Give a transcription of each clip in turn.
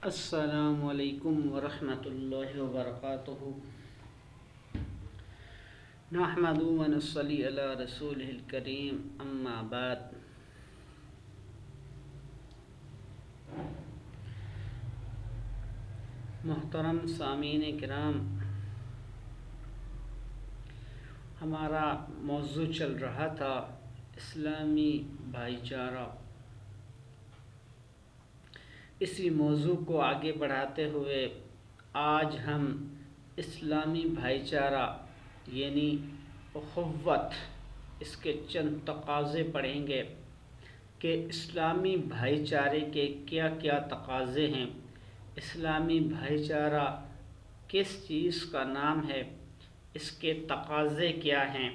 السلام علیکم ورحمۃ اللہ وبرکاتہ۔ نحمد و نصلی علی رسولہ الکریم، اما بعد۔ محترم سامعین کرام، ہمارا موضوع چل رہا تھا اسلامی بھائی چارہ۔ اسی موضوع کو آگے بڑھاتے ہوئے آج ہم اسلامی بھائی چارہ یعنی اخوت، اس کے چند تقاضے پڑھیں گے کہ اسلامی بھائی چارے کے کیا کیا تقاضے ہیں، اسلامی بھائی چارہ کس چیز کا نام ہے، اس کے تقاضے کیا ہیں۔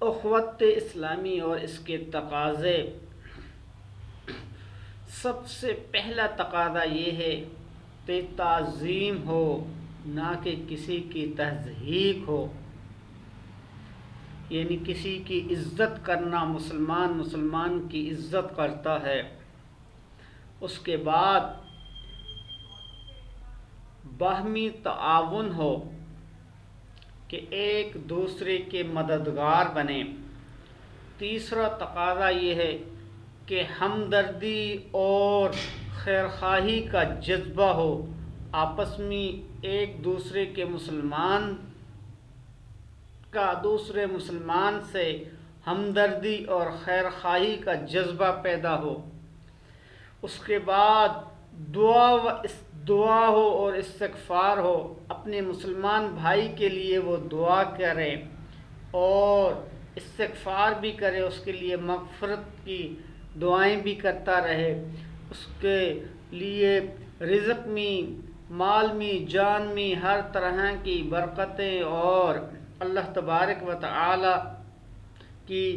اخوت اسلامی اور اس کے تقاضے، سب سے پہلا تقاضا یہ ہے کہ تعظیم ہو، نہ کہ کسی کی تضحیک ہو، یعنی کسی کی عزت کرنا۔ مسلمان کی عزت کرتا ہے۔ اس کے بعد باہمی تعاون ہو کہ ایک دوسرے کے مددگار بنے۔ تیسرا تقاضا یہ ہے کہ ہمدردی اور خیرخواہی کا جذبہ ہو، آپس میں ایک دوسرے کے مسلمان کا دوسرے مسلمان سے ہمدردی اور خیرخواہی کا جذبہ پیدا ہو۔ اس کے بعد دعا ہو اور استغفار ہو، اپنے مسلمان بھائی کے لیے وہ دعا کرے اور استغفار بھی کرے، اس کے لیے مغفرت کی دعائیں بھی کرتا رہے، اس کے لیے رزق میں، مال میں، جان میں ہر طرح کی برکتیں اور اللہ تبارک و تعالی کی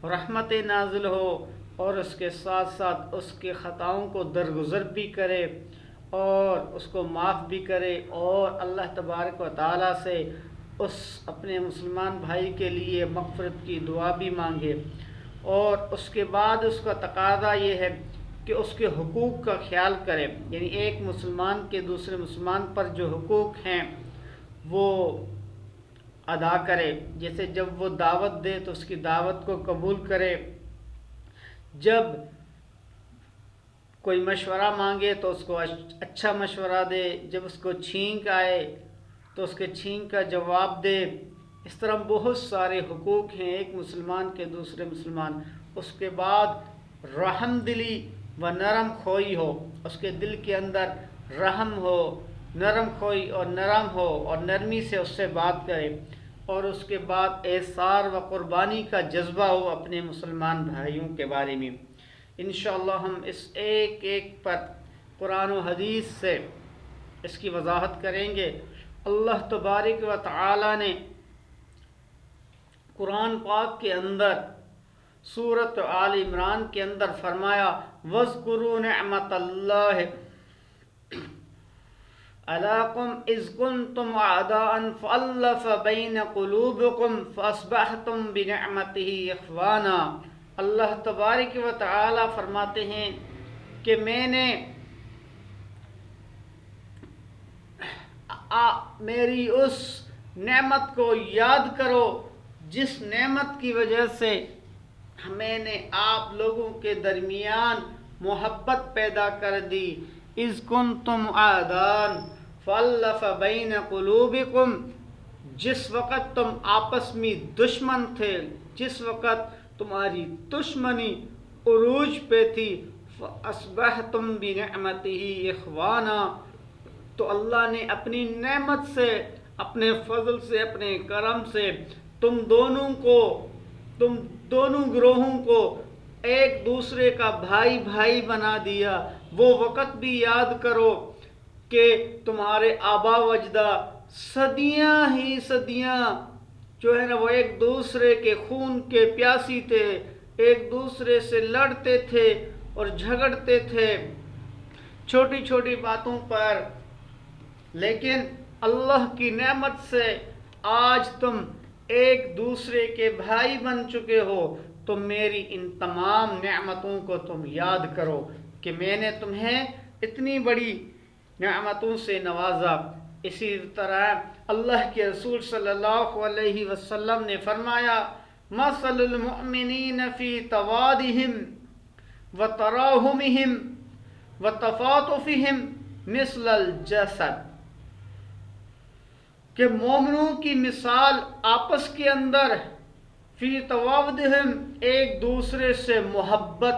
رحمتیں نازل ہو، اور اس کے ساتھ ساتھ اس کے خطاؤں کو درگزر بھی کرے اور اس کو معاف بھی کرے، اور اللہ تبارک و تعالی سے اس اپنے مسلمان بھائی کے لیے مغفرت کی دعا بھی مانگے۔ اور اس کے بعد اس کا تقاضا یہ ہے کہ اس کے حقوق کا خیال کرے، یعنی ایک مسلمان کے دوسرے مسلمان پر جو حقوق ہیں وہ ادا کرے۔ جیسے جب وہ دعوت دے تو اس کی دعوت کو قبول کرے، جب کوئی مشورہ مانگے تو اس کو اچھا مشورہ دے، جب اس کو چھینک آئے تو اس کے چھینک کا جواب دے۔ اس طرح بہت سارے حقوق ہیں ایک مسلمان کے دوسرے مسلمان۔ اس کے بعد رحم دلی و نرم خوئی ہو، اس کے دل کے اندر رحم ہو، نرم خوئی اور نرم ہو، اور نرمی سے اس سے بات کرے، اور اس کے بعد ایثار و قربانی کا جذبہ ہو اپنے مسلمان بھائیوں کے بارے میں۔ انشاءاللہ ہم اس ایک پر قرآن و حدیث سے اس کی وضاحت کریں گے۔ اللہ تبارک و تعالی نے قرآن پاک کے اندر سورۃ آل عمران کے اندر فرمایا، وَاذْكُرُوا نِعْمَةَ اللَّهِ عَلَيْكُمْ إِذْ كُنْتُمْ أَعْدَاءً فَأَلَّفَ بَيْنَ قُلُوبِكُمْ فَأَصْبَحْتُمْ بِنِعْمَتِهِ إِخْوَانًا۔ اللہ تبارک و تعالی فرماتے ہیں کہ میں نے میری اس نعمت کو یاد کرو جس نعمت کی وجہ سے میں نے آپ لوگوں کے درمیان محبت پیدا کر دی۔ اذ کنتم اعداء فالف بین قلوبکم، جس وقت تم آپس میں دشمن تھے، جس وقت تمہاری دشمنی عروج پہ تھی، فاصبحتم بنعمتہ اخوانا، تو اللہ نے اپنی نعمت سے، اپنے فضل سے، اپنے کرم سے تم دونوں گروہوں کو ایک دوسرے کا بھائی بنا دیا۔ وہ وقت بھی یاد کرو کہ تمہارے آبا و اجداد صدیاں جو ہے نا، وہ ایک دوسرے کے خون کے پیاسی تھے، ایک دوسرے سے لڑتے تھے اور جھگڑتے تھے چھوٹی چھوٹی باتوں پر، لیکن اللہ کی نعمت سے آج تم ایک دوسرے کے بھائی بن چکے ہو تو میری ان تمام نعمتوں کو تم یاد کرو کہ میں نے تمہیں اتنی بڑی نعمتوں سے نوازا۔ اسی طرح اللہ کے رسول صلی اللہ علیہ وسلم نے فرمایا مثل المؤمنین فی توادہم وتراحمہم وتفاطفہم مثل الجسد، کہ مومنوں کی مثال آپس کے اندر فی توادہم ایک دوسرے سے محبت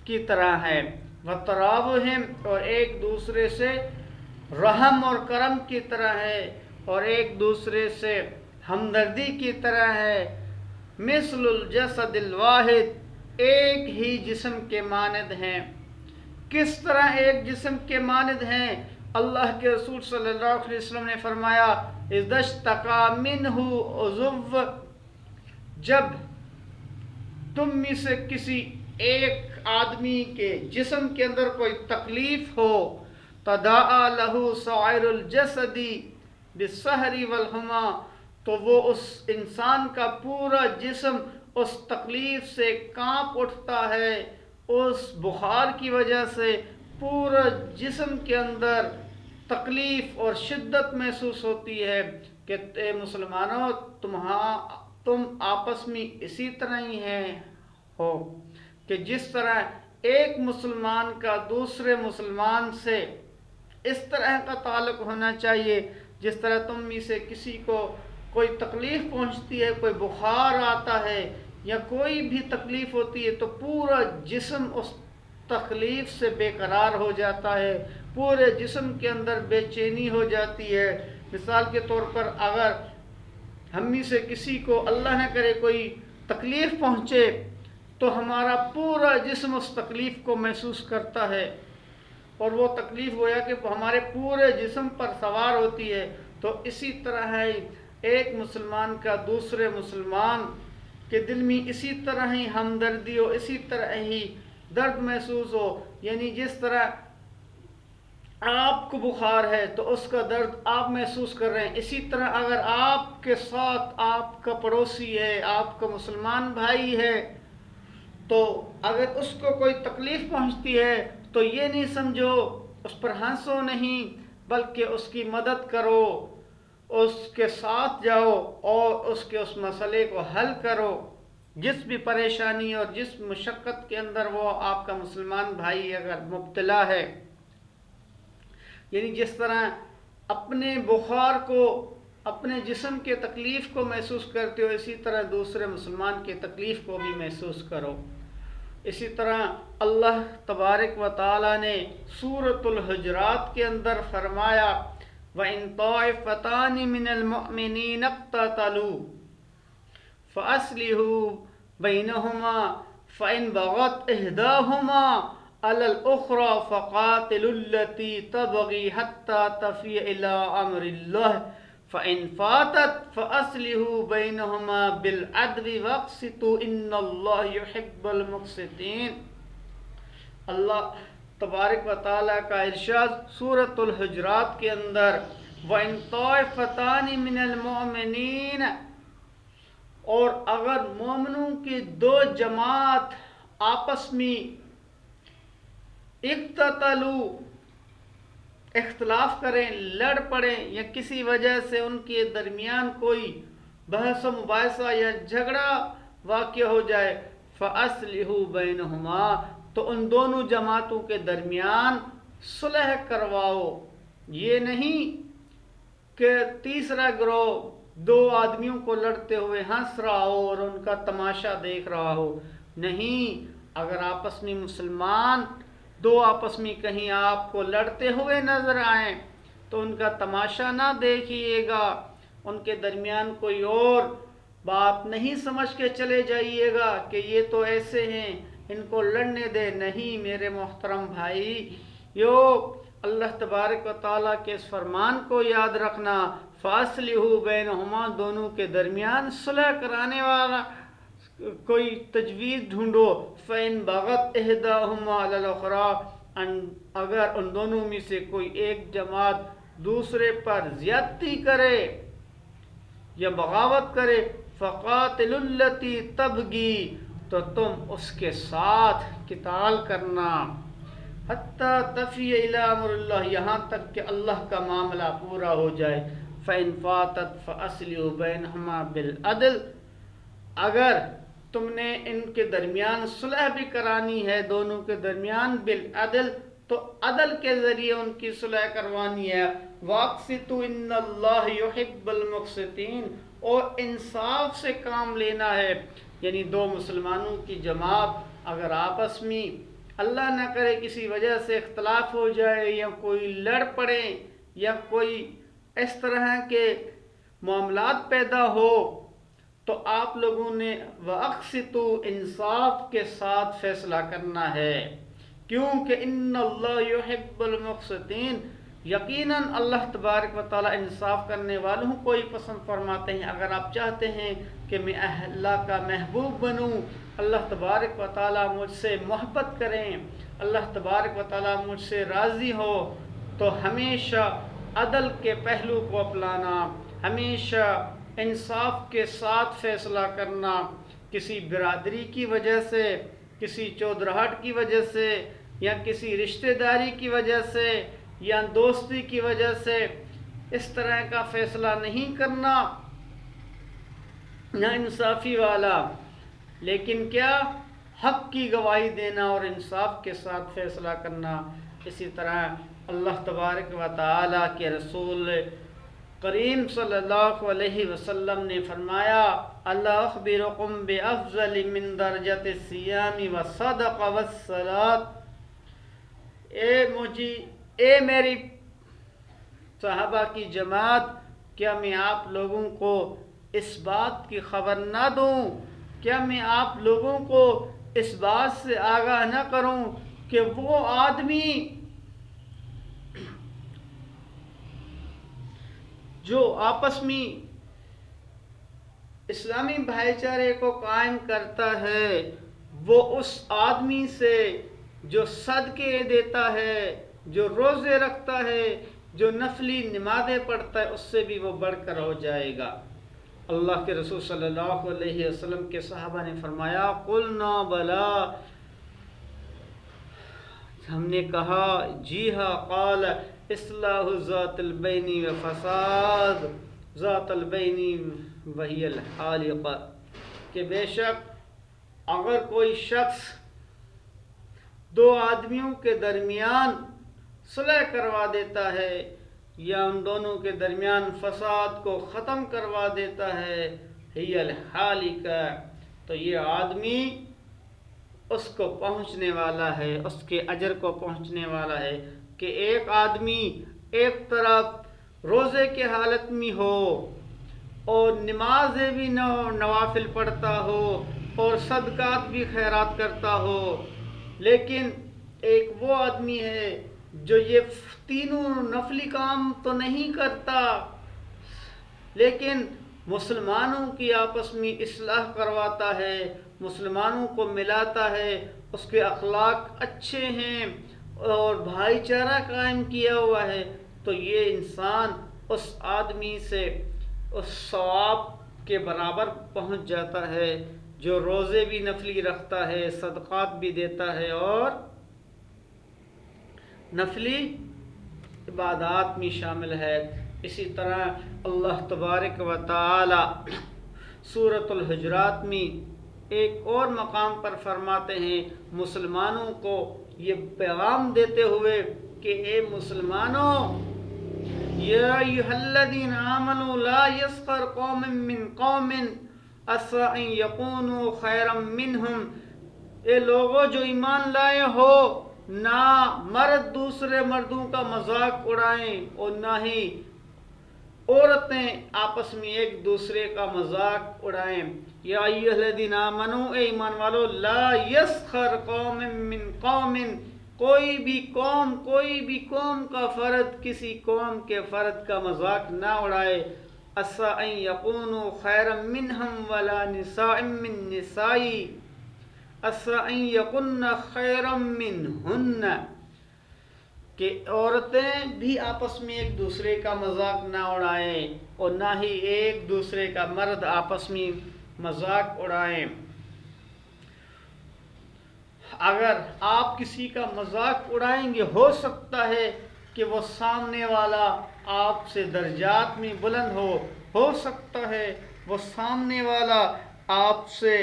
کی طرح ہے، وتراحمہم اور ایک دوسرے سے رحم اور کرم کی طرح ہے، اور ایک دوسرے سے ہمدردی کی طرح ہے، مثل الجسد الواحد ایک ہی جسم کے مانند ہیں۔ کس طرح ایک جسم کے مانند ہیں؟ اللہ کے رسول صلی اللہ علیہ وسلم نے فرمایا اذا اشتکا منہ عضو، جب تم میں سے کسی ایک آدمی کے جسم کے اندر کوئی تکلیف ہو تداعی لہ سائر الجسد بالسہر والحمى، تو وہ اس انسان کا پورا جسم اس تکلیف سے کانپ اٹھتا ہے، اس بخار کی وجہ سے پورا جسم کے اندر تکلیف اور شدت محسوس ہوتی ہے کہ اے مسلمانوں تم آپس میں اسی طرح ہی ہو کہ جس طرح ایک مسلمان کا دوسرے مسلمان سے اس طرح کا تعلق ہونا چاہیے، جس طرح تم میں سے کسی کو کوئی تکلیف پہنچتی ہے، کوئی بخار آتا ہے یا کوئی بھی تکلیف ہوتی ہے تو پورا جسم اس تکلیف سے بے قرار ہو جاتا ہے، پورے جسم کے اندر بے چینی ہو جاتی ہے۔ مثال کے طور پر اگر ہم میں سے کسی کو اللہ نہ کرے کوئی تکلیف پہنچے تو ہمارا پورا جسم اس تکلیف کو محسوس کرتا ہے، اور وہ تکلیف گویا کہ ہمارے پورے جسم پر سوار ہوتی ہے۔ تو اسی طرح ہے ایک مسلمان کا دوسرے مسلمان کے دل میں اسی طرح ہی ہمدردی ہو، اسی طرح ہی درد محسوس ہو، یعنی جس طرح آپ کو بخار ہے تو اس کا درد آپ محسوس کر رہے ہیں، اسی طرح اگر آپ کے ساتھ آپ کا پڑوسی ہے، آپ کا مسلمان بھائی ہے، تو اگر اس کو کوئی تکلیف پہنچتی ہے تو یہ نہیں سمجھو اس پر ہنسو نہیں، بلکہ اس کی مدد کرو، اس کے ساتھ جاؤ اور اس کے اس مسئلے کو حل کرو، جس بھی پریشانی اور جس مشقت کے اندر وہ آپ کا مسلمان بھائی اگر مبتلا ہے۔ یعنی جس طرح اپنے بخار کو، اپنے جسم کے تکلیف کو محسوس کرتے ہو، اسی طرح دوسرے مسلمان کے تکلیف کو بھی محسوس کرو۔ اسی طرح اللہ تبارک و تعالی نے سورۃ الحجرات کے اندر فرمایا وَإِن طَائِفَتَانِ مِنَ الْمُؤْمِنِينَ اقْتَتَلُوا فَأَصْلِحُوا بَيْنَهُمَا فَإِن بَغَتْ إِحْدَاهُمَا عَلَى الْأُخْرَى فَقَاتِلُوا الَّتِي تَبْغِي حَتَّى تَفِيءَ إِلَى أَمْرِ اللَّهِ فَإِن فَاتَتْ فَأَصْلِحُوا بَيْنَهُمَا بِالْعَدْلِ وَاقْسِطُوا إِنَّ اللَّهَ يُحِبُّ الْمُقْسِطِينَ۔ اللہ تبارک و تعالیٰ کا ارشاد سورۃ الحجرات کے اندر وَإِن طَائِفَتَانِ مِنَ الْمُؤْمِنِينَ، اور اگر مومنوں کی دو جماعت آپس میں اقتتلوا اختلاف کریں، لڑ پڑیں، یا کسی وجہ سے ان کے درمیان کوئی بحث و مباحثہ یا جھگڑا واقع ہو جائے، فَأَصْلِحُوا بَيْنَهُمَا، تو ان دونوں جماعتوں کے درمیان صلح کرواؤ۔ یہ نہیں کہ تیسرا گروہ دو آدمیوں کو لڑتے ہوئے ہنس رہا ہو اور ان کا تماشا دیکھ رہا ہو، نہیں، اگر آپس میں مسلمان دو آپس میں کہیں آپ کو لڑتے ہوئے نظر آئیں تو ان کا تماشا نہ دیکھیے گا، ان کے درمیان کوئی اور بات نہیں سمجھ کے چلے جائیے گا کہ یہ تو ایسے ہیں ان کو لڑنے دے، نہیں میرے محترم بھائی، اللہ تبارک و تعالیٰ کے اس فرمان کو یاد رکھنا، فَأَصْلِحُوا بَيْنَهُمَا، دونوں کے درمیان صلح کرانے والا کوئی تجویز ڈھونڈو، فَإِن بَغَتْ إِحْدَاهُمَا عَلَى الْأُخْرَى، اگر ان دونوں میں سے کوئی ایک جماعت دوسرے پر زیادتی کرے یا بغاوت کرے، فقاتلوا التی تبغی، تو تم اس کے ساتھ قتال کرنا، حتی تفیء الی امر اللہ، یہاں تک کہ اللہ کا معاملہ پورا ہو جائے، فإن فاتت فأصلحوا بینہما بالعدل، اگر تم نے ان کے درمیان صلح بھی کرانی ہے، دونوں کے درمیان بالعدل، تو عدل کے ذریعے ان کی صلح کروانی ہے، واقسطوا ان اللہ یحب المقسطین، اور انصاف سے کام لینا ہے، یعنی دو مسلمانوں کی جماعت اگر آپس میں اللہ نہ کرے کسی وجہ سے اختلاف ہو جائے یا کوئی لڑ پڑے یا کوئی اس طرح کے معاملات پیدا ہو، تو آپ لوگوں نے وَأَقْسِطُوا، انصاف کے ساتھ فیصلہ کرنا ہے، کیونکہ ان اللہ یحب المقسطین، یقیناً اللہ تبارک و تعالی انصاف کرنے والوں کو ہی پسند فرماتے ہیں۔ اگر آپ چاہتے ہیں کہ میں اللہ کا محبوب بنوں، اللہ تبارک و تعالی مجھ سے محبت کریں، اللہ تبارک و تعالی مجھ سے راضی ہو، تو ہمیشہ عدل کے پہلو کو اپنانا، ہمیشہ انصاف کے ساتھ فیصلہ کرنا، کسی برادری کی وجہ سے، کسی چودراہٹ کی وجہ سے، یا کسی رشتہ داری کی وجہ سے، یا دوستی کی وجہ سے اس طرح کا فیصلہ نہیں کرنا نہ انصافی والا، لیکن کیا حق کی گواہی دینا اور انصاف کے ساتھ فیصلہ کرنا۔ اسی طرح اللہ تبارک و تعالیٰ کے رسول کریم صلی اللہ علیہ وسلم نے فرمایا، اللہ اخبرکم بافضل من درجۃ الصیام والصدق والصلاۃ، اے میری صحابہ کی جماعت، کیا میں آپ لوگوں کو اس بات کی خبر نہ دوں، کیا میں آپ لوگوں کو اس بات سے آگاہ نہ کروں کہ وہ آدمی جو آپس میں اسلامی بھائی چارے کو قائم کرتا ہے، وہ اس آدمی سے جو صدقے دیتا ہے، جو روزے رکھتا ہے، جو نفلی نمازیں پڑھتا ہے، اس سے بھی وہ بڑھ کر ہو جائے گا۔ اللہ کے رسول صلی اللہ علیہ وسلم کے صحابہ نے فرمایا، قلنا بلا، ہم نے کہا جی ہاں، قال اصلاح ذات البین و فساد ذات البین وہی الحالقہ، کہ بے شک اگر کوئی شخص دو آدمیوں کے درمیان صلح کروا دیتا ہے یا ان دونوں کے درمیان فساد کو ختم کروا دیتا ہے، ہی الحالقہ، تو یہ آدمی اس کو پہنچنے والا ہے، اس کے اجر کو پہنچنے والا ہے، کہ ایک آدمی ایک طرف روزے کے حالت میں ہو اور نمازیں بھی نہ ہو، نوافل پڑھتا ہو اور صدقات بھی خیرات کرتا ہو، لیکن ایک وہ آدمی ہے جو یہ تینوں نفلی کام تو نہیں کرتا، لیکن مسلمانوں کی آپس میں اصلاح کرواتا ہے، مسلمانوں کو ملاتا ہے، اس کے اخلاق اچھے ہیں اور بھائی چارہ قائم کیا ہوا ہے، تو یہ انسان اس آدمی سے اس ثواب کے برابر پہنچ جاتا ہے جو روزے بھی نفلی رکھتا ہے، صدقات بھی دیتا ہے اور نفلی عبادات میں شامل ہے۔ اسی طرح اللہ تبارک و تعالی سورۃ الحجرات میں ایک اور مقام پر فرماتے ہیں، مسلمانوں کو یہ پیغام دیتے ہوئے کہ اے مسلمانوں، یا ایھا الذین آمنوا لا یسخر قوم من قوم عسى ان یکونوا خیرا منہم، اے لوگوں جو ایمان لائے ہو، نہ مرد دوسرے مردوں کا مذاق اڑائیں اور نہ ہی عورتیں آپس میں ایک دوسرے کا مذاق اڑائیں۔ یا ایھا الذین آمنوا، اے ایمان والو، لا یسخر قوم من قوم، کوئی بھی قوم کا فرد کسی قوم کے فرد کا مذاق نہ اڑائے، عسى ان یکونوا خیرا منہم ولا نساء من نساء عسى ان یکن خیرا منہن، کہ عورتیں بھی آپس میں ایک دوسرے کا مذاق نہ اڑائیں اور نہ ہی ایک دوسرے کا مرد آپس میں مذاق اڑائیں۔ اگر آپ کسی کا مذاق اڑائیں گے ہو سکتا ہے کہ وہ سامنے والا آپ سے درجات میں بلند ہو سکتا ہے وہ سامنے والا آپ سے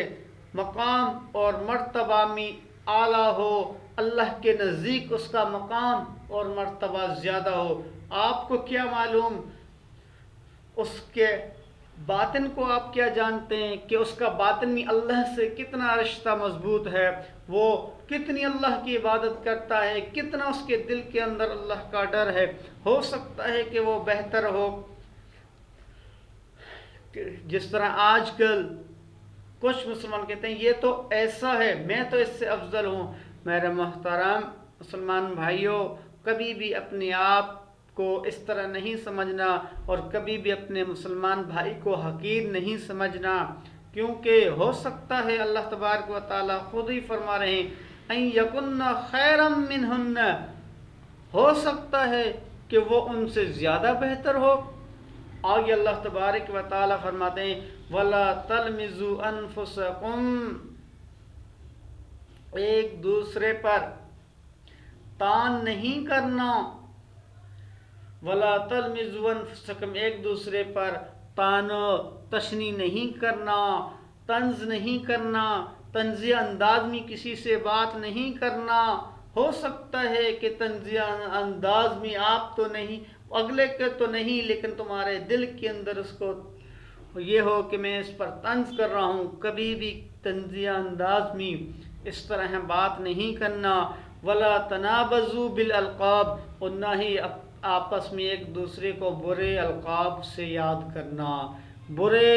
مقام اور مرتبہ میں اعلیٰ ہو، اللہ کے نزدیک اس کا مقام اور مرتبہ زیادہ ہو۔ آپ کو کیا معلوم اس کے باطن کو آپ کیا جانتے ہیں کہ اس کا باطن میں اللہ سے کتنا رشتہ مضبوط ہے، وہ کتنی اللہ کی عبادت کرتا ہے، کتنا اس کے دل کے اندر اللہ کا ڈر ہے۔ ہو سکتا ہے کہ وہ بہتر ہو، جس طرح آج کل کچھ مسلمان کہتے ہیں یہ تو ایسا ہے، میں تو اس سے افضل ہوں۔ میرے محترم مسلمان بھائیوں، کبھی بھی اپنے آپ کو اس طرح نہیں سمجھنا اور کبھی بھی اپنے مسلمان بھائی کو حقیر نہیں سمجھنا، کیونکہ ہو سکتا ہے اللہ تبارک و تعالیٰ خود ہی فرما رہے ہیں اَن یکن خیرا منہن، ہو سکتا ہے کہ وہ ان سے زیادہ بہتر ہو۔ آگے اللہ تبارک و تعالیٰ فرماتے ہیں وَلَا تَلْمِزُوا أَنفُسَكُمْ، ایک دوسرے پر تان نہیں کرنا، وَلَا تَلْمِزُوا أَنفُسَكُمْ، ایک دوسرے پر تان و تشنی نہیں کرنا، طنز نہیں کرنا، طنزیہ انداز میں کسی سے بات نہیں کرنا۔ ہو سکتا ہے کہ طنزیہ انداز میں آپ تو نہیں، اگلے کے تو نہیں، لیکن تمہارے دل کے اندر اس کو یہ ہو کہ میں اس پر طنز کر رہا ہوں۔ کبھی بھی طنزیہ انداز میں اس طرح بات نہیں کرنا۔ وَلَا تَنَابَزُوا بِالْأَلْقَابِ، اور نہ ہی آپس میں ایک دوسرے کو برے القاب سے یاد کرنا، برے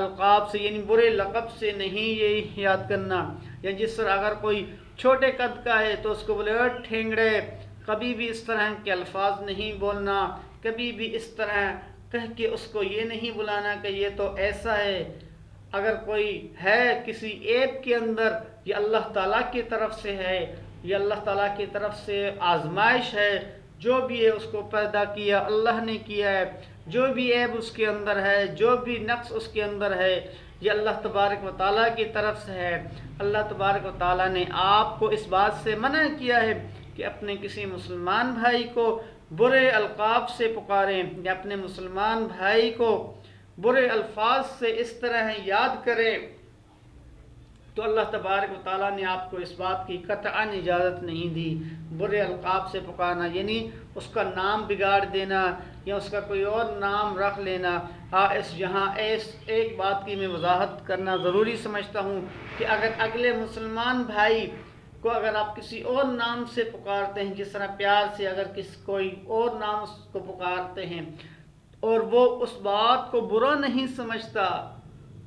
القاب سے یعنی برے لقب سے نہیں یہ یاد کرنا۔ یا جس طرح اگر کوئی چھوٹے قد کا ہے تو اس کو بولے ٹھینگڑے، کبھی بھی اس طرح کے الفاظ نہیں بولنا، کبھی بھی اس طرح کہہ کے اس کو یہ نہیں بلانا کہ یہ تو ایسا ہے۔ اگر کوئی ہے کسی عیب کے اندر، یہ اللہ تعالیٰ کی طرف سے ہے، یہ اللہ تعالیٰ کی طرف سے آزمائش ہے، جو بھی ہے اس کو پیدا کیا اللہ نے کیا ہے، جو بھی عیب اس کے اندر ہے، جو بھی نقص اس کے اندر ہے، یہ اللہ تبارک و تعالیٰ کی طرف سے ہے۔ اللہ تبارک و تعالیٰ نے آپ کو اس بات سے منع کیا ہے کہ اپنے کسی مسلمان بھائی کو برے القاب سے پکاریں یا اپنے مسلمان بھائی کو برے الفاظ سے اس طرح یاد کریں، تو اللہ تبارک و تعالیٰ نے آپ کو اس بات کی قطعاً اجازت نہیں دی۔ برے القاب سے پکارنا یعنی اس کا نام بگاڑ دینا یا اس کا کوئی اور نام رکھ لینا۔ یہاں ایک بات کی میں وضاحت کرنا ضروری سمجھتا ہوں کہ اگر اگلے مسلمان بھائی کو اگر آپ کسی اور نام سے پکارتے ہیں، جس طرح پیار سے اگر کوئی اور نام اس کو پکارتے ہیں اور وہ اس بات کو برا نہیں سمجھتا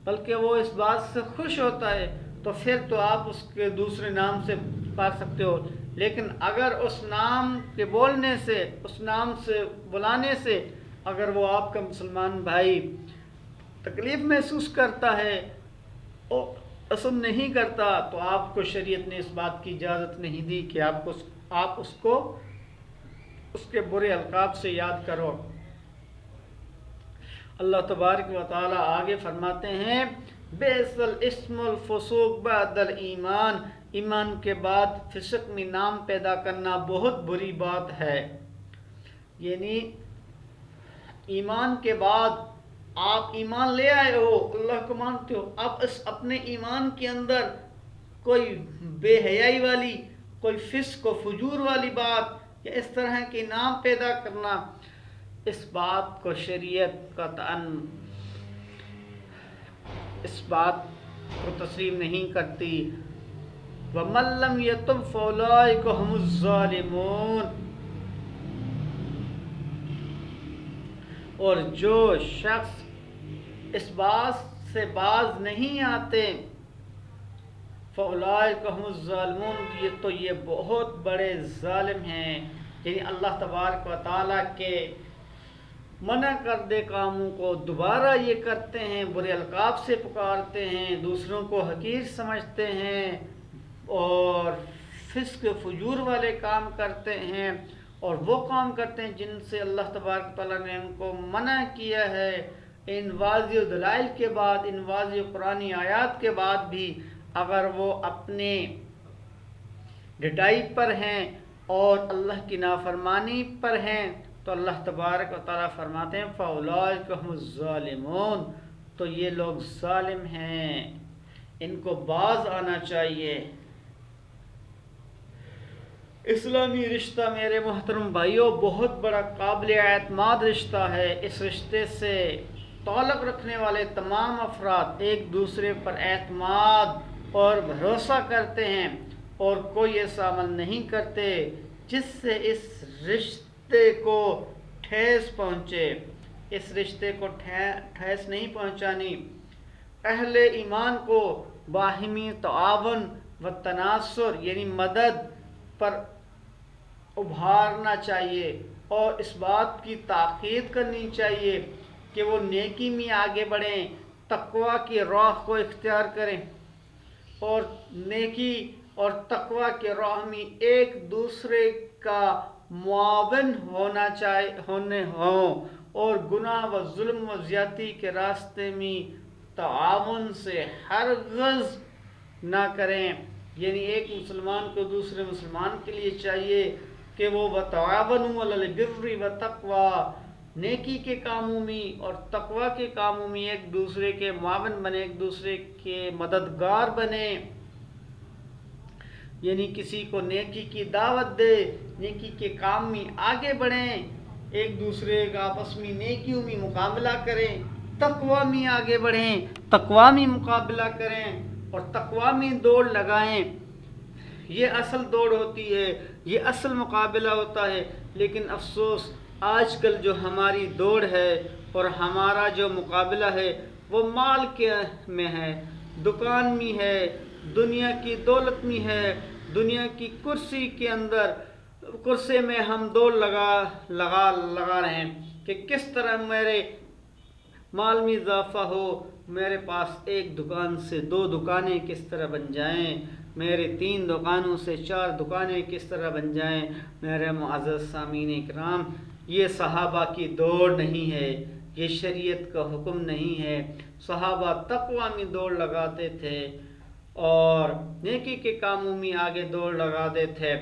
بلکہ وہ اس بات سے خوش ہوتا ہے، تو پھر تو آپ اس کے دوسرے نام سے پکار سکتے ہو۔ لیکن اگر اس نام کے بولنے سے، اس نام سے بلانے سے اگر وہ آپ کا مسلمان بھائی تکلیف محسوس کرتا ہے اور پسند نہیں کرتا، تو آپ کو شریعت نے اس بات کی اجازت نہیں دی کہ آپ اس کو اس کے برے القاب سے یاد کرو۔ اللہ تبارک و تعالی آگے فرماتے ہیں بئس الاسم الفسوق بعد الایمان، ایمان کے بعد فسق میں نام پیدا کرنا بہت بری بات ہے۔ یعنی ایمان کے بعد آپ ایمان لے آئے ہو، اللہ کو مانتے ہو، اب اپنے ایمان کے اندر کوئی بے حیائی والی، کوئی فسق و فجور والی بات یا اس طرح کے نام پیدا کرنا، اس بات کو شریعت قطعاً اس بات کو تسلیم نہیں کرتی۔ وَمَن لَّمْ يَتُبْ فَأُولَٰئِكَ هُمُ الظَّالِمُونَ، اور جو شخص اس بات سے باز نہیں آتے فَأُولَٰئِكَ هُمُ الظَّالِمُونَ، یہ بہت بڑے ظالم ہیں۔ یعنی اللہ تبارک و تعالیٰ کے منع کردے کاموں کو دوبارہ یہ کرتے ہیں، برے القاب سے پکارتے ہیں، دوسروں کو حقیر سمجھتے ہیں اور فسق فجور والے کام کرتے ہیں اور وہ کام کرتے ہیں جن سے اللہ تبارک تعالیٰ نے ان کو منع کیا ہے، ان واضح دلائل کے بعد، ان واضح قرآنی آیات کے بعد بھی اگر وہ اپنے ڈٹائی پر ہیں اور اللہ کی نافرمانی پر ہیں تو اللہ تبارک و تعالیٰ فرماتے ہیں فَأُولَٰئِکَ هُمُ الظَّالِمُونَ، تو یہ لوگ ظالم ہیں، ان کو باز آنا چاہیے۔ اسلامی رشتہ میرے محترم بھائیوں بہت بڑا قابل اعتماد رشتہ ہے۔ اس رشتے سے تعلق رکھنے والے تمام افراد ایک دوسرے پر اعتماد اور بھروسہ کرتے ہیں اور کوئی ایسا عمل نہیں کرتے جس سے اس رشتے کو ٹھیس پہنچے۔ اس رشتے کو ٹھیس نہیں پہنچانی۔ اہل ایمان کو باہمی تعاون و تناصر یعنی مدد پر ابھارنا چاہیے اور اس بات کی تاکید کرنی چاہیے کہ وہ نیکی میں آگے بڑھیں، تقوی کی راہ کو اختیار کریں اور نیکی اور تقوی کے راہ میں ایک دوسرے کا معاون ہونے ہوں اور گناہ و ظلم و زیادتی کے راستے میں تعاون سے ہرگز نہ کریں۔ یعنی ایک مسلمان کو دوسرے مسلمان کے لیے چاہیے کہ وہ وَتَعَاوَنُوا عَلَى الْبِرِّ وَالتَّقْوَىٰ، نیکی کے کاموں میں اور تقوی کے کاموں میں ایک دوسرے کے معاون بنے، ایک دوسرے کے مددگار بنے۔ یعنی کسی کو نیکی کی دعوت دے، نیکی کے کام میں آگے بڑھیں، ایک دوسرے کا آپس میں نیکیوں میں مقابلہ کریں، تقوی میں آگے بڑھیں، تقوی میں مقابلہ کریں اور تقوی میں دوڑ لگائیں۔ یہ اصل دوڑ ہوتی ہے، یہ اصل مقابلہ ہوتا ہے۔ لیکن افسوس آج کل جو ہماری دوڑ ہے اور ہمارا جو مقابلہ ہے وہ مال کے میں ہے، دکان میں ہے، دنیا کی دولت میں ہے، دنیا کی کرسی کے اندر، کرسی میں ہم دوڑ لگا رہے ہیں کہ کس طرح میرے مال میں اضافہ ہو، میرے پاس ایک دکان سے 2 دکانیں کس طرح بن جائیں، میرے 3 دکانوں سے 4 دکانیں کس طرح بن جائیں۔ میرے معزز سامعین اکرام، یہ صحابہ کی دوڑ نہیں ہے، یہ شریعت کا حکم نہیں ہے۔ صحابہ تقوی میں دوڑ لگاتے تھے اور نیکی کے کاموں میں آگے دوڑ لگاتے تھے۔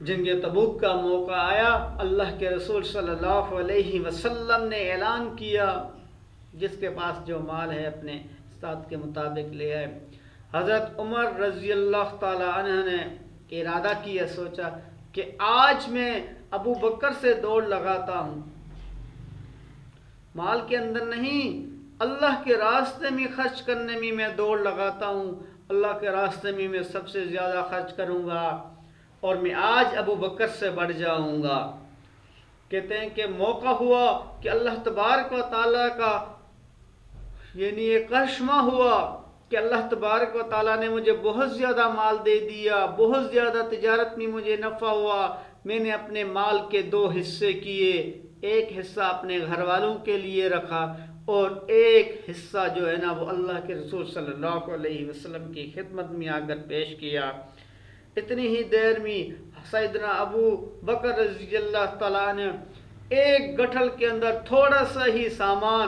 جنگ تبوک کا موقع آیا، اللہ کے رسول صلی اللہ علیہ وسلم نے اعلان کیا جس کے پاس جو مال ہے اپنے استاد کے مطابق لے آئے۔ حضرت عمر رضی اللہ تعالی عنہ نے ارادہ کیا، سوچا کہ آج میں ابو بکر سے دوڑ لگاتا ہوں، مال کے اندر نہیں، اللہ کے راستے میں خرچ کرنے میں دوڑ لگاتا ہوں، اللہ کے راستے میں سب سے زیادہ خرچ کروں گا اور میں آج ابو بکر سے بڑھ جاؤں گا۔ کہتے ہیں کہ موقع ہوا کہ اللہ تبارک و تعالیٰ کا یعنی ایک کرشمہ ہوا کہ اللہ تبارک و تعالیٰ نے مجھے بہت زیادہ مال دے دیا، بہت زیادہ تجارت میں مجھے نفع ہوا۔ میں نے اپنے مال کے 2 حصے کیے، ایک حصہ اپنے گھر والوں کے لیے رکھا اور ایک حصہ جو ہے نا وہ اللہ کے رسول صلی اللہ علیہ وسلم کی خدمت میں آ کر پیش کیا۔ اتنی ہی دیر میں سیدنا ابو بکر رضی اللہ تعالیٰ نے ایک گٹھل کے اندر تھوڑا سا ہی سامان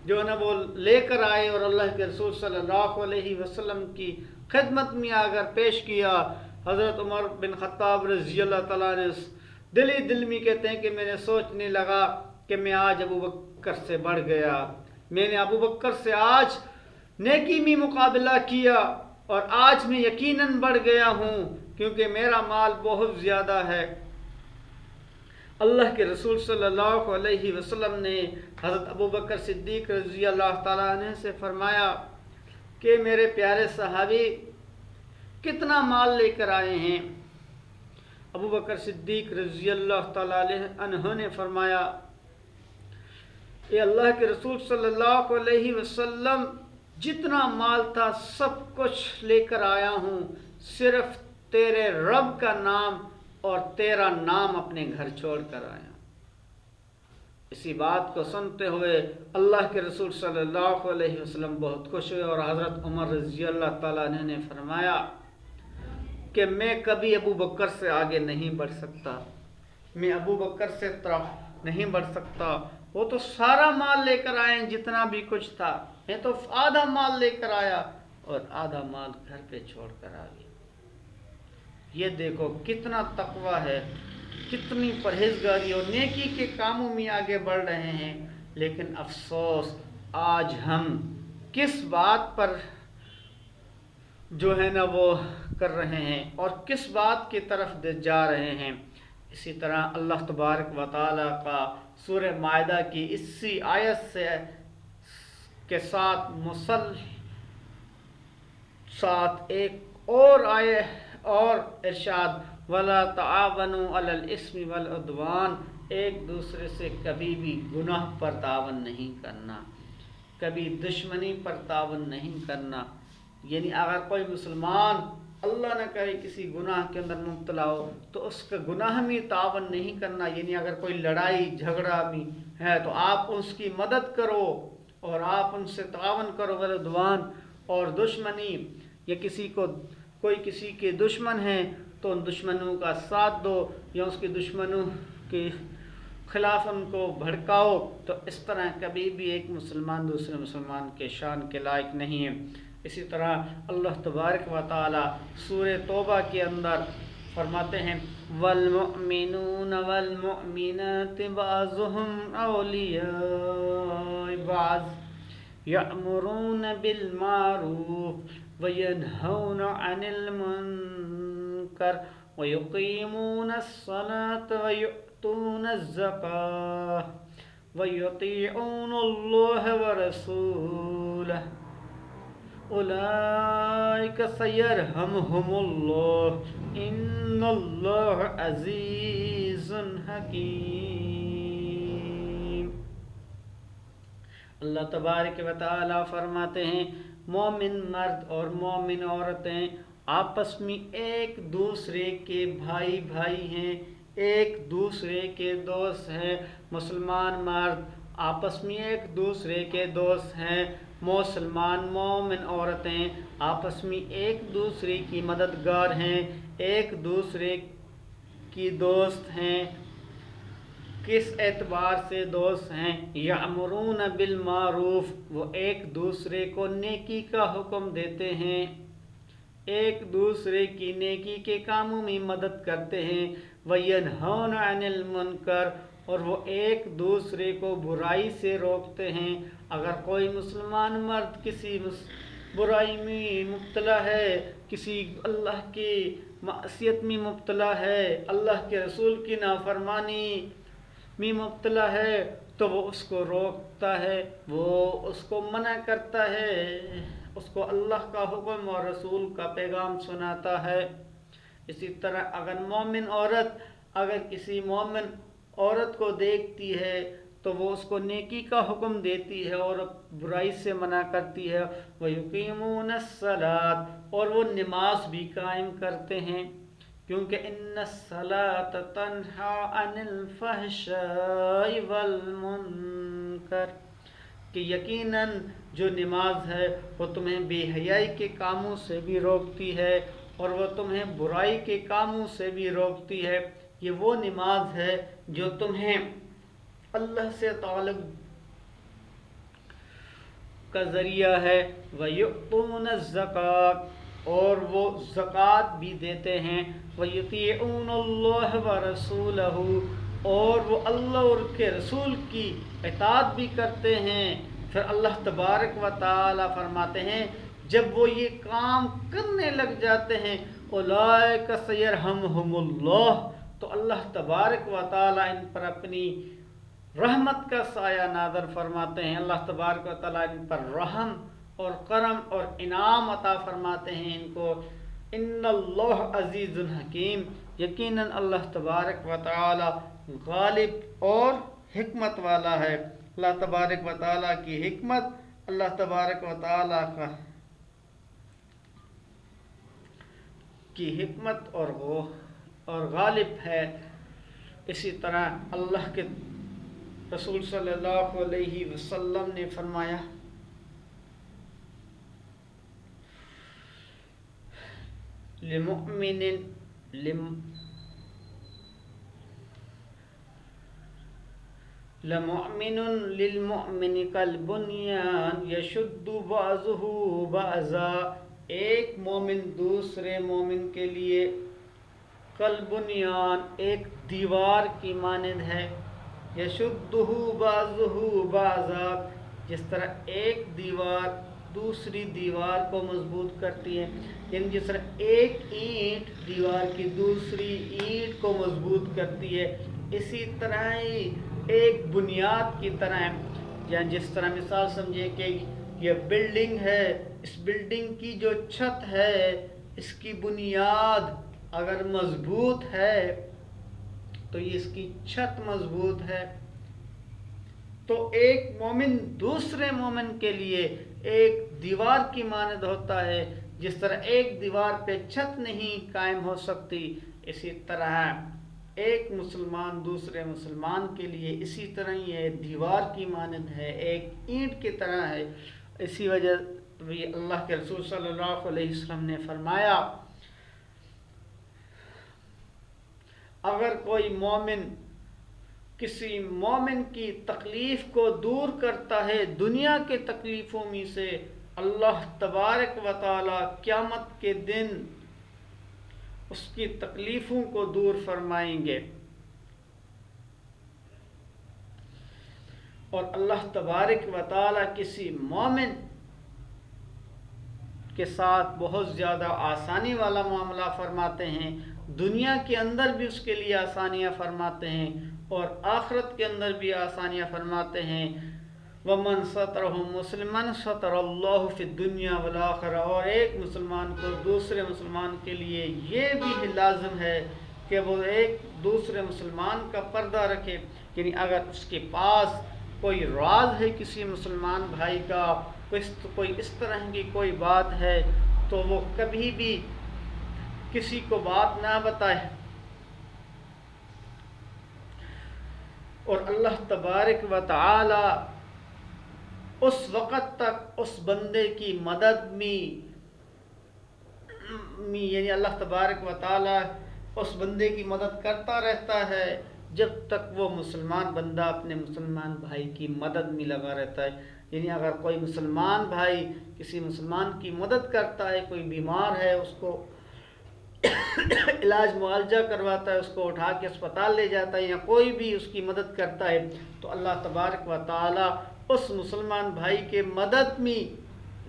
جو ہے نا وہ لے کر آئے اور اللہ کے رسول صلی اللہ علیہ وسلم کی خدمت میں آ کر پیش کیا۔ حضرت عمر بن خطاب رضی اللہ تعالیٰ نے دل میں کہتے ہیں کہ میں نے سوچنے لگا کہ میں آج ابو بکر سے بڑھ گیا، میں نے ابو بکر سے آج نیکی میں مقابلہ کیا اور آج میں یقیناً بڑھ گیا ہوں کیونکہ میرا مال بہت زیادہ ہے۔ اللہ کے رسول صلی اللہ علیہ وسلم نے حضرت ابو بکر صدیق رضی اللہ تعالیٰ عنہ سے فرمایا کہ میرے پیارے صحابی کتنا مال لے کر آئے ہیں؟ ابو بکر صدیق رضی اللہ تعالیٰ عنہ نے فرمایا کہ اللہ کے رسول صلی اللہ علیہ وسلم جتنا مال تھا سب کچھ لے کر آیا ہوں، صرف تیرے رب کا نام اور تیرا نام اپنے گھر چھوڑ کر آیا۔ اسی بات کو سنتے ہوئے اللہ کے رسول صلی اللہ علیہ وسلم بہت خوش ہوئے اور حضرت عمر رضی اللہ تعالیٰ عنہ نے فرمایا کہ میں کبھی ابو بکر سے آگے نہیں بڑھ سکتا، میں ابو بکر سے طرف نہیں بڑھ سکتا، وہ تو سارا مال لے کر آئے جتنا بھی کچھ تھا، میں تو آدھا مال لے کر آیا اور آدھا مال گھر پہ چھوڑ کر آ گیا۔ یہ دیکھو کتنا تقوی ہے، کتنی پرہیزگاری اور نیکی کے کاموں میں آگے بڑھ رہے ہیں۔ لیکن افسوس آج ہم کس بات پر جو ہے نا وہ کر رہے ہیں اور کس بات کی طرف جا رہے ہیں۔ اسی طرح اللہ تبارک و تعالیٰ کا سورہ مائدہ کی اسی آیت سے کے ساتھ ساتھ ایک اور آیے اور ارشاد وَلَا تَعَاوَنُوا عَلَى الْإِثْمِ وَالْعُدْوَانِ، ایک دوسرے سے کبھی بھی گناہ پر تعاون نہیں کرنا، کبھی دشمنی پر تعاون نہیں کرنا۔ یعنی اگر کوئی مسلمان اللہ نہ کرے کسی گناہ کے اندر مبتلا ہو تو اس کا گناہ میں تعاون نہیں کرنا، یعنی اگر کوئی لڑائی جھگڑا میں ہے تو آپ اس کی مدد کرو اور آپ ان سے تعاون کرو، والعدوان اور دشمنی، یا کوئی کسی کے دشمن ہے تو ان دشمنوں کا ساتھ دو یا اس کے دشمنوں کے خلاف ان کو بھڑکاؤ، تو اس طرح کبھی بھی ایک مسلمان دوسرے مسلمان کے شان کے لائق نہیں ہے۔ اسی طرح اللہ تبارک و تعالی سورہ توبہ کے اندر فرماتے ہیں والمؤمنون والمؤمنات بعضهم اولیاء بعض یأمرون بالمعروف وینہون عن المنکر ویقیمون الصلاة ویؤتون الزکاة ویطیعون اللہ ورسولہ اولئک سیرحمہم اللہ ان اللہ عزیز حکیم۔ اللہ تبارک و تعالی فرماتے ہیں مومن مرد اور مومن عورتیں آپس میں ایک دوسرے کے بھائی ہیں، ایک دوسرے کے دوست ہیں۔ مسلمان مرد آپس میں ایک دوسرے کے دوست ہیں، مسلمان مومن عورتیں آپس میں ایک دوسرے کی مددگار ہیں، ایک دوسرے کی دوست ہیں۔ کس اعتبار سے دوست ہیں؟ یأمرون بالمعروف، وہ ایک دوسرے کو نیکی کا حکم دیتے ہیں، ایک دوسرے کی نیکی کے کاموں میں مدد کرتے ہیں۔ وینہون عن المنکر، اور وہ ایک دوسرے کو برائی سے روکتے ہیں۔ اگر کوئی مسلمان مرد کسی برائی میں مبتلا ہے، کسی اللہ کی معصیت میں مبتلا ہے، اللہ کے رسول کی نافرمانی میں مبتلا ہے، تو وہ اس کو روکتا ہے، وہ اس کو منع کرتا ہے، اس کو اللہ کا حکم اور رسول کا پیغام سناتا ہے۔ اسی طرح اگر مومن عورت اگر کسی مومن عورت کو دیکھتی ہے تو وہ اس کو نیکی کا حکم دیتی ہے اور برائی سے منع کرتی ہے۔ وَيُقِيمُونَ الصَّلَاةَ، اور وہ نماز بھی قائم کرتے ہیں، کیونکہ ان الصلاۃ تنہی عن الفحشاء والمنکر، کہ یقیناً جو نماز ہے وہ تمہیں بے حیائی کے کاموں سے بھی روکتی ہے اور وہ تمہیں برائی کے کاموں سے بھی روکتی ہے۔ یہ وہ نماز ہے جو تمہیں اللہ سے تعلق کا ذریعہ ہے۔ وَيُؤْتُونَ الزَّكَاةَ، اور وہ زکوٰۃ بھی دیتے ہیں۔ وَيُطِيعُونَ اللَّهَ وَرَسُولَهُ، اور وہ اللہ اور کے رسول کی اطاعت بھی کرتے ہیں۔ پھر اللہ تبارک و تعالی فرماتے ہیں جب وہ یہ کام کرنے لگ جاتے ہیں اولئک سیرحمہم اللہ، تو اللہ تبارک و تعالی ان پر اپنی رحمت کا سایہ نازل فرماتے ہیں۔ اللہ تبارک و تعالی ان پر رحم اور کرم اور انعام عطا فرماتے ہیں ان کو۔ ان اللہ عزیز الحکیم، یقیناً اللہ تبارک و تعالی غالب اور حکمت والا ہے۔ اللہ تبارک و تعالی کی حکمت، اللہ تبارک و تعالی کی حکمت اور غالب ہے۔ اسی طرح اللہ کے رسول صلی اللہ علیہ وسلم نے فرمایا لمؤمن للمؤمن کالبنیان یشد بعضہ بعضا، ایک مومن دوسرے مومن کے لیے کالبنیان ایک دیوار کی مانند ہے، یشدہ بعضہ بعضا، جس طرح ایک دیوار دوسری دیوار کو مضبوط کرتی ہے، یعنی جس طرح ایک اینٹ دیوار کی دوسری اینٹ کو مضبوط کرتی ہے، اسی طرح ہی ایک بنیاد کی طرح ہے۔ یا جس طرح مثال سمجھے کہ یہ بلڈنگ ہے، اس بلڈنگ کی جو چھت ہے، اس کی بنیاد اگر مضبوط ہے تو یہ اس کی چھت مضبوط ہے۔ تو ایک مومن دوسرے مومن کے لیے ایک دیوار کی مانند ہوتا ہے، جس طرح ایک دیوار پہ چھت نہیں قائم ہو سکتی، اسی طرح ایک مسلمان دوسرے مسلمان کے لیے اسی طرح یہ دیوار کی مانند ہے، ایک اینٹ کی طرح ہے۔ اسی وجہ بھی اللہ کے رسول صلی اللہ علیہ وسلم نے فرمایا، اگر کوئی مومن کسی مومن کی تکلیف کو دور کرتا ہے دنیا کے تکلیفوں میں سے، اللہ تبارک و تعالی قیامت کے دن اس کی تکلیفوں کو دور فرمائیں گے، اور اللہ تبارک و تعالی کسی مومن کے ساتھ بہت زیادہ آسانی والا معاملہ فرماتے ہیں، دنیا کے اندر بھی اس کے لیے آسانیاں فرماتے ہیں اور آخرت کے اندر بھی آسانیاں فرماتے ہیں۔ وَمَنْ سَتَرَهُ مُسْلِمًا سَتَرَ اللَّهُ فِي الدُّنْيَا وَالْآخِرَةِ، اور ایک مسلمان کو دوسرے مسلمان کے لیے یہ بھی لازم ہے کہ وہ ایک دوسرے مسلمان کا پردہ رکھے، یعنی اگر اس کے پاس کوئی راز ہے کسی مسلمان بھائی کا، کوئی اس طرح کی کوئی بات ہے، تو وہ کبھی بھی کسی کو بات نہ بتائے، اور اللہ تبارک و تعالی اس وقت تک اس بندے کی مدد میں یعنی اللہ تبارک و تعالی اس بندے کی مدد کرتا رہتا ہے جب تک وہ مسلمان بندہ اپنے مسلمان بھائی کی مدد میں لگا رہتا ہے۔ یعنی اگر کوئی مسلمان بھائی کسی مسلمان کی مدد کرتا ہے، کوئی بیمار ہے، اس کو علاج معالجہ کرواتا ہے، اس کو اٹھا کے اسپتال لے جاتا ہے، یا کوئی بھی اس کی مدد کرتا ہے، تو اللہ تبارک و تعالی اس مسلمان بھائی کے مدد میں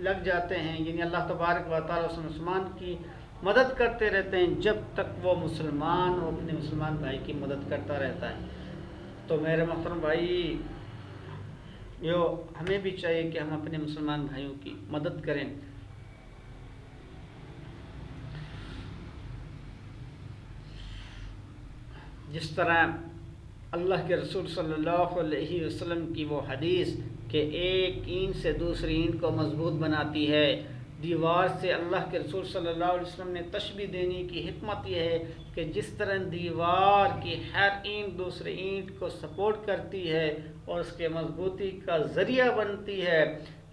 لگ جاتے ہیں، یعنی اللہ تبارک و تعالی اس مسلمان کی مدد کرتے رہتے ہیں جب تک وہ مسلمان اپنے مسلمان بھائی کی مدد کرتا رہتا ہے۔ تو میرے محترم بھائی، ہمیں بھی چاہیے کہ ہم اپنے مسلمان بھائیوں کی مدد کریں۔ جس طرح اللہ کے رسول صلی اللہ علیہ وسلم کی وہ حدیث کہ ایک اینٹ سے دوسری اینٹ کو مضبوط بناتی ہے، دیوار سے اللہ کے رسول صلی اللہ علیہ وسلم نے تشبیہ دینے کی حکمت یہ ہے کہ جس طرح دیوار کی ہر اینٹ دوسرے اینٹ کو سپورٹ کرتی ہے اور اس کے مضبوطی کا ذریعہ بنتی ہے،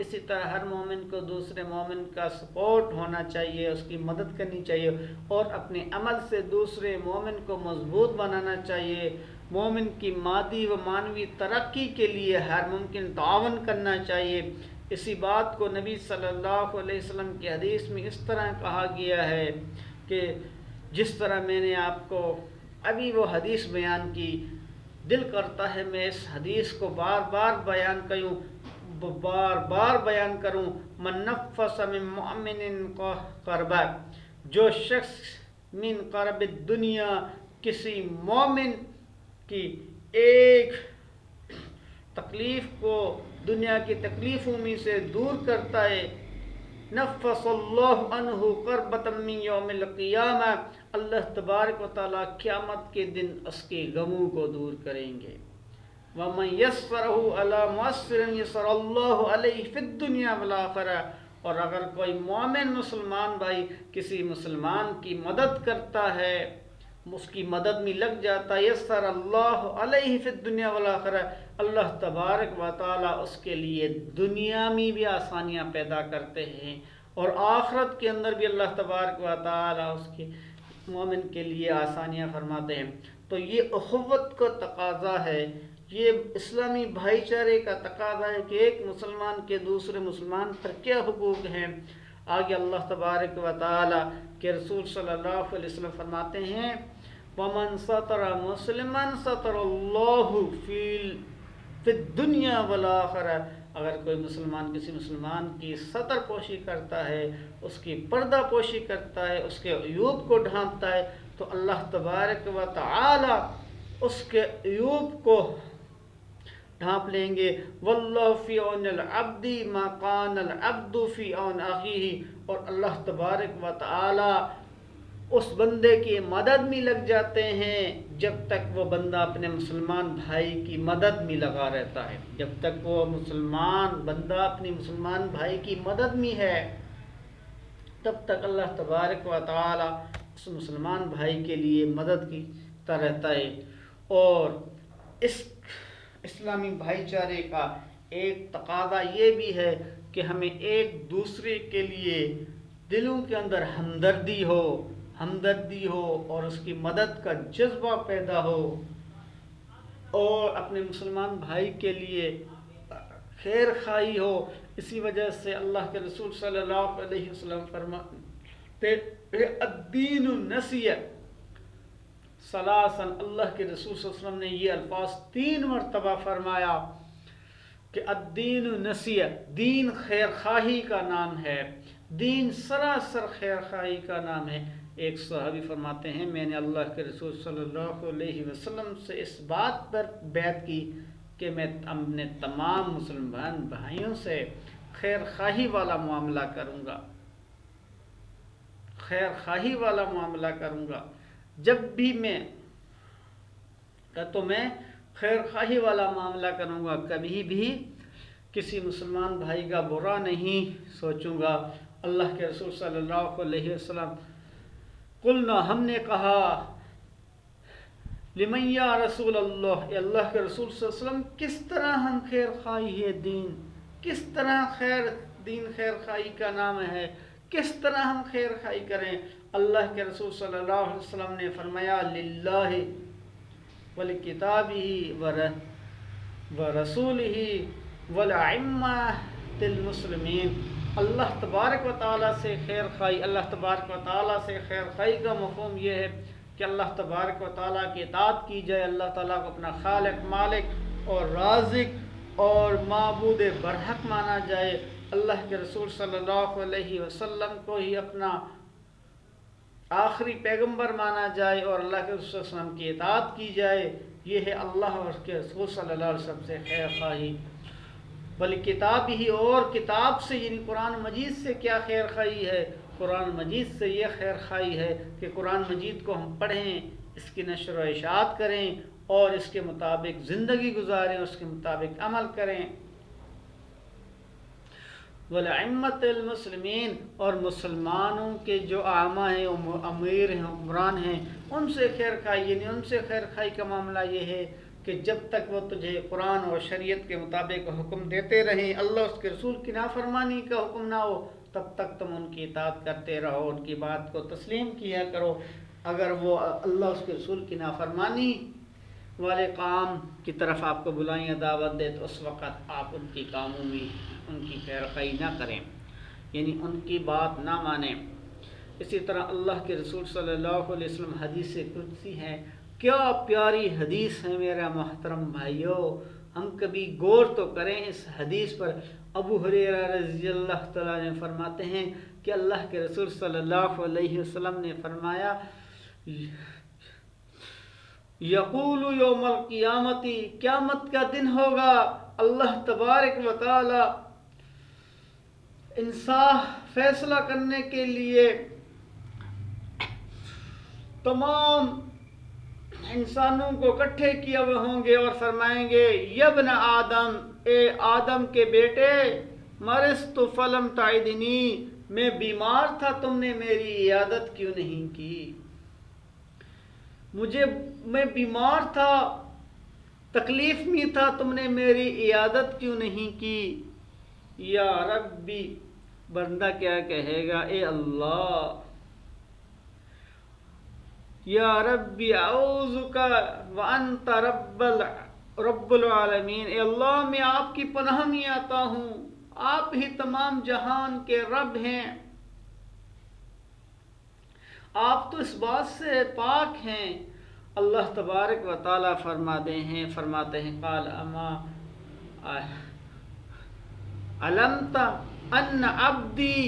اسی طرح ہر مومن کو دوسرے مومن کا سپورٹ ہونا چاہیے، اس کی مدد کرنی چاہیے، اور اپنے عمل سے دوسرے مومن کو مضبوط بنانا چاہیے۔ مومن کی مادی و معنوی ترقی کے لیے ہر ممکن تعاون کرنا چاہیے۔ اسی بات کو نبی صلی اللہ علیہ وسلم کی حدیث میں اس طرح کہا گیا ہے کہ جس طرح میں نے آپ کو ابھی وہ حدیث بیان کی، دل کرتا ہے میں اس حدیث کو بار بار بیان کروں۔ من نفس من مؤمن کربا، جو شخص من کرب الدنیا کسی مومن کی ایک تکلیف کو دنیا کی تکلیفوں میں سے دور کرتا ہے، نفس اللہ عنہ کربۃ من یوم القیامہ، اللہ تبارک و تعالیٰ قیامت کے دن اس کے غموں کو دور کریں گے۔ وَمَن يَسَّرَهُ عَلَى مُعَسِّرٍ يَسَّرَ اللَّهُ عَلَيْهِ فِي الدُّنْيَا وَالْآخِرَةِ، اور اگر کوئی مومن مسلمان بھائی کسی مسلمان کی مدد کرتا ہے، اس کی مدد میں لگ جاتا ہے، یسر اللہ علیہ فی الدنیا والآخرہ، اللہ تبارک و تعالیٰ اس کے لیے دنیا میں بھی آسانیاں پیدا کرتے ہیں اور آخرت کے اندر بھی اللہ تبارک و تعالیٰ اس کے مومن کے لیے آسانیاں فرماتے ہیں۔ تو یہ اخوت کا تقاضا ہے یہ اسلامی بھائی چارے کا تقاضا ہے کہ ایک مسلمان کے دوسرے مسلمان پر کیا حقوق ہیں۔ آگے اللہ تبارک و تعالی کے رسول صلی اللہ علیہ وسلم فرماتے ہیں وَمَنْ سَتَرَ مُسْلِمًا سَتَرَ اللَّهُ فِي الدُّنْيَا وَالْآخِرَةِ، اگر کوئی مسلمان کسی مسلمان کی سطر پوشی کرتا ہے، اس کی پردہ پوشی کرتا ہے، اس کے عیوب کو ڈھانپتا ہے، تو اللہ تبارک و تعالی اس کے عیوب کو ڈھانپ لیں گے۔ واللہ فی عون العبد ما کان العبد فی عون اخیہ، اور اللہ تبارک و تعالی اس بندے کی مدد میں لگ جاتے ہیں جب تک وہ بندہ اپنے مسلمان بھائی کی مدد میں لگا رہتا ہے۔ جب تک وہ مسلمان بندہ اپنی مسلمان بھائی کی مدد میں ہے، تب تک اللہ تبارک و تعالی اس مسلمان بھائی کے لیے مدد کرتا رہتا ہے۔ اور اس اسلامی بھائی چارے کا ایک تقاضا یہ بھی ہے کہ ہمیں ایک دوسرے کے لیے دلوں کے اندر ہمدردی ہو اور اس کی مدد کا جذبہ پیدا ہو، اور اپنے مسلمان بھائی کے لیے خیر خواہی ہو۔ اسی وجہ سے اللہ کے رسول صلی اللہ علیہ وسلم فرماتے الدین النصیحہ ثلاثاً، اللہ کے رسول صلی اللہ علیہ وسلم نے یہ الفاظ 3 مرتبہ فرمایا کہ الدین النصیحہ، دین خیر خواہی کا نام ہے، دین سراسر خیر خواہی کا نام ہے۔ ایک صحابی فرماتے ہیں میں نے اللہ کے رسول صلی اللہ علیہ وسلم سے اس بات پر بیعت کی کہ میں اپنے تمام مسلمان بھائیوں سے خیر خواہی والا معاملہ کروں گا، خیر خواہی والا معاملہ کروں گا۔ جب بھی میں خیر خواہی والا معاملہ کروں گا، کبھی بھی کسی مسلمان بھائی کا برا نہیں سوچوں گا۔ اللہ کے رسول صلی اللہ علیہ وسلم قلنا، ہم نے کہا لمن یا رسول اللہ، اللہ کے رسول صلی اللہ علیہ وسلم کس طرح ہم خیر خواہی ہے دین، کس طرح دین خیر خواہی کا نام ہے، کس طرح ہم خیر خواہی کریں؟ اللہ کے رسول صلی اللہ علیہ وسلم نے فرمایا للہ ولکتابہ ورسولہ ولائمۃ المسلمین، اللہ تبارک و تعالیٰ سے خیر خواہی، اللہ تبارک و تعالیٰ سے خیر خواہی کا مفہوم یہ ہے کہ اللہ تبارک و تعالیٰ کی اطاعت کی جائے، اللہ تعالیٰ کو اپنا خالق، مالک اور رازق اور معبود برحق مانا جائے، اللہ کے رسول صلی اللہ علیہ وسلم کو ہی اپنا آخری پیغمبر مانا جائے، اور اللہ کے رسول صلی اللہ علیہ وسلم کی اطاعت کی جائے۔ یہ ہے اللہ اور اس کے رسول صلی اللہ علیہ وسلم سے خیر خواہی۔ بلکہ کتاب ہی، اور کتاب سے یعنی قرآن مجید سے کیا خیر خواہی ہے؟ قرآن مجید سے یہ خیر خواہی ہے کہ قرآن مجید کو ہم پڑھیں، اس کی نشر و اشاعت کریں اور اس کے مطابق زندگی گزاریں، اس کے مطابق عمل کریں۔ وَلَعِمَّةِ الْمُسْلِمِينَ، اور مسلمانوں کے جو اعمہ ہیں، امیر ہیں، حکمران ہیں، ان سے خیر خواہی، یعنی ان سے خیر خواہی کا معاملہ یہ ہے کہ جب تک وہ تجھے قرآن اور شریعت کے مطابق حکم دیتے رہیں، اللہ اس کے رسول کی نافرمانی کا حکم نہ ہو، تب تک تم ان کی اطاعت کرتے رہو، ان کی بات کو تسلیم کیا کرو۔ اگر وہ اللہ اس کے رسول کی نافرمانی والے کام کی طرف آپ کو بلائیں، دعوت دے، تو اس وقت آپ ان کی کاموں میں ان کی خیر خواہی نہ کریں، یعنی ان کی بات نہ مانیں۔ اسی طرح اللہ کے رسول صلی اللہ علیہ وسلم حدیث قدسی ہے، کیا پیاری حدیث ہے میرا محترم بھائیو، ہم کبھی غور تو کریں اس حدیث پر۔ ابو ہریرہ رضی اللہ تعالیٰ نے فرماتے ہیں کہ اللہ کے رسول صلی اللہ علیہ وسلم نے فرمایا یقول یوم القیامت، قیامت کا دن ہوگا، اللہ تبارک و تعالی انصاف فیصلہ کرنے کے لیے تمام انسانوں کو اکٹھے کیے ہوئے ہوں گے اور فرمائیں گے یبن آدم، اے آدم کے بیٹے، مرضت فلم تعدنی، میں بیمار تھا تم نے میری عیادت کیوں نہیں کی، میں بیمار تھا، تکلیف میں تھا، تم نے میری عیادت کیوں نہیں کی۔ یا ربی، بندہ کیا کہے گا، اے اللہ، یا ربی اعوذک وانت رب رب العالمین، اے اللہ میں آپ کی پناہ میں آتا ہوں، آپ ہی تمام جہان کے رب ہیں، آپ تو اس بات سے پاک ہیں۔ اللہ تبارک و تعالیٰ فرماتے ہیں قال اما علمت ان عبدی،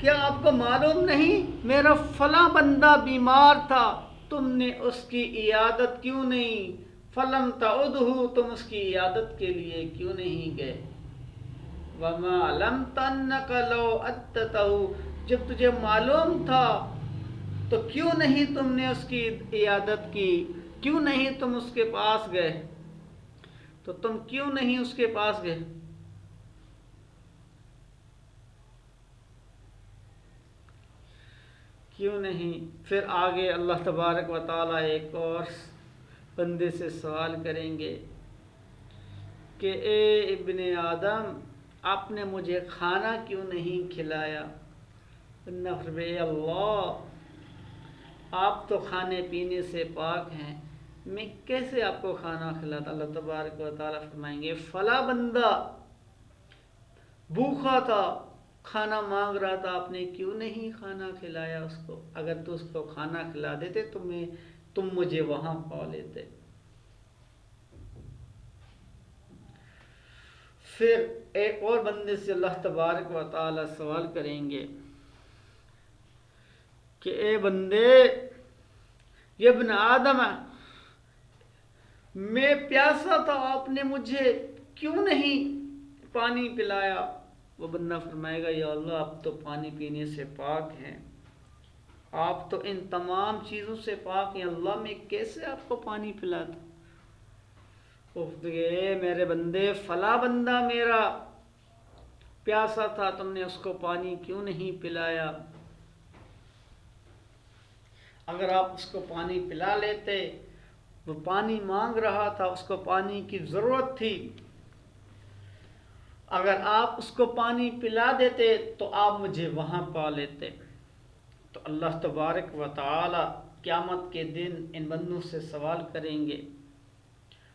کیا آپ کو معلوم نہیں میرا فلاں بندہ بیمار تھا، تم نے اس کی عیادت کیوں نہیں؟ فلم تعدہ، تم اس کی عیادت کے لیے کیوں نہیں گئے؟ وما علمت انک لو اتتہ، جب تجھے معلوم تھا تو کیوں نہیں تم نے اس کی عیادت کی؟ کیوں نہیں تم اس کے پاس گئے؟ تو تم کیوں نہیں اس کے پاس گئے؟ کیوں نہیں؟ پھر آگے اللہ تبارک و تعالیٰ ایک اور بندے سے سوال کریں گے کہ اے ابن آدم، آپ نے مجھے کھانا کیوں نہیں کھلایا؟ اے اللہ، آپ تو کھانے پینے سے پاک ہیں، میں کیسے آپ کو کھانا کھلاتا؟ اللہ تبارک و تعالیٰ فرمائیں گے فلاں بندہ بھوکا تھا، کھانا مانگ رہا تھا، آپ نے کیوں نہیں کھانا کھلایا اس کو؟ اگر تو اس کو کھانا کھلا دیتے تم مجھے وہاں پا لیتے۔ پھر ایک اور بندے سے اللہ تبارک و تعالیٰ سوال کریں گے کہ اے بندے، یہ ابن آدم، میں پیاسا تھا، آپ نے مجھے کیوں نہیں پانی پلایا؟ وہ بندہ فرمائے گا یا اللہ، آپ تو پانی پینے سے پاک ہیں، آپ تو ان تمام چیزوں سے پاک ہیں، اللہ میں کیسے آپ کو پانی پلاتا؟ میرے بندے، فلاں بندہ میرا پیاسا تھا، تم نے اس کو پانی کیوں نہیں پلایا؟ اگر آپ اس کو پانی پلا لیتے، وہ پانی مانگ رہا تھا، اس کو پانی کی ضرورت تھی، اگر آپ اس کو پانی پلا دیتے تو آپ مجھے وہاں پا لیتے۔ تو اللہ تبارک و تعالی قیامت کے دن ان بندوں سے سوال کریں گے۔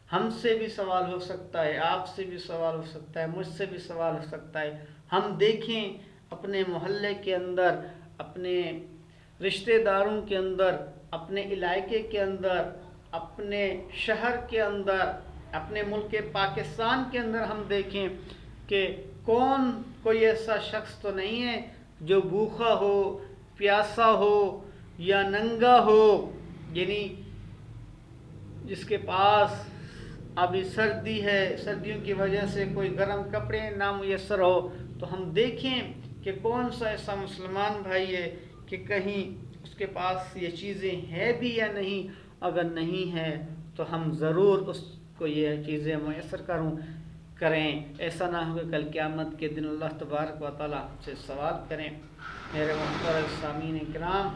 ہم سے بھی سوال ہو سکتا ہے، آپ سے بھی سوال ہو سکتا ہے، مجھ سے بھی سوال ہو سکتا ہے۔ ہم دیکھیں اپنے محلے کے اندر، اپنے رشتہ داروں کے اندر، اپنے علاقے کے اندر، اپنے شہر کے اندر، اپنے ملک پاکستان کے اندر ہم دیکھیں کہ کوئی ایسا شخص تو نہیں ہے جو بھوکا ہو، پیاسا ہو یا ننگا ہو، یعنی جس کے پاس ابھی سردی ہے، سردیوں کی وجہ سے کوئی گرم کپڑے نہ میسر ہو، تو ہم دیکھیں کہ کون سا ایسا مسلمان بھائی ہے کہ کہیں اس کے پاس یہ چیزیں ہیں بھی یا نہیں۔ اگر نہیں ہے تو ہم ضرور اس کو یہ چیزیں میسر کریں۔ ایسا نہ ہو کہ کل قیامت کے دن اللہ تبارک و تعالیٰ سے سوال کریں۔ میرے محترم سامعین کرام،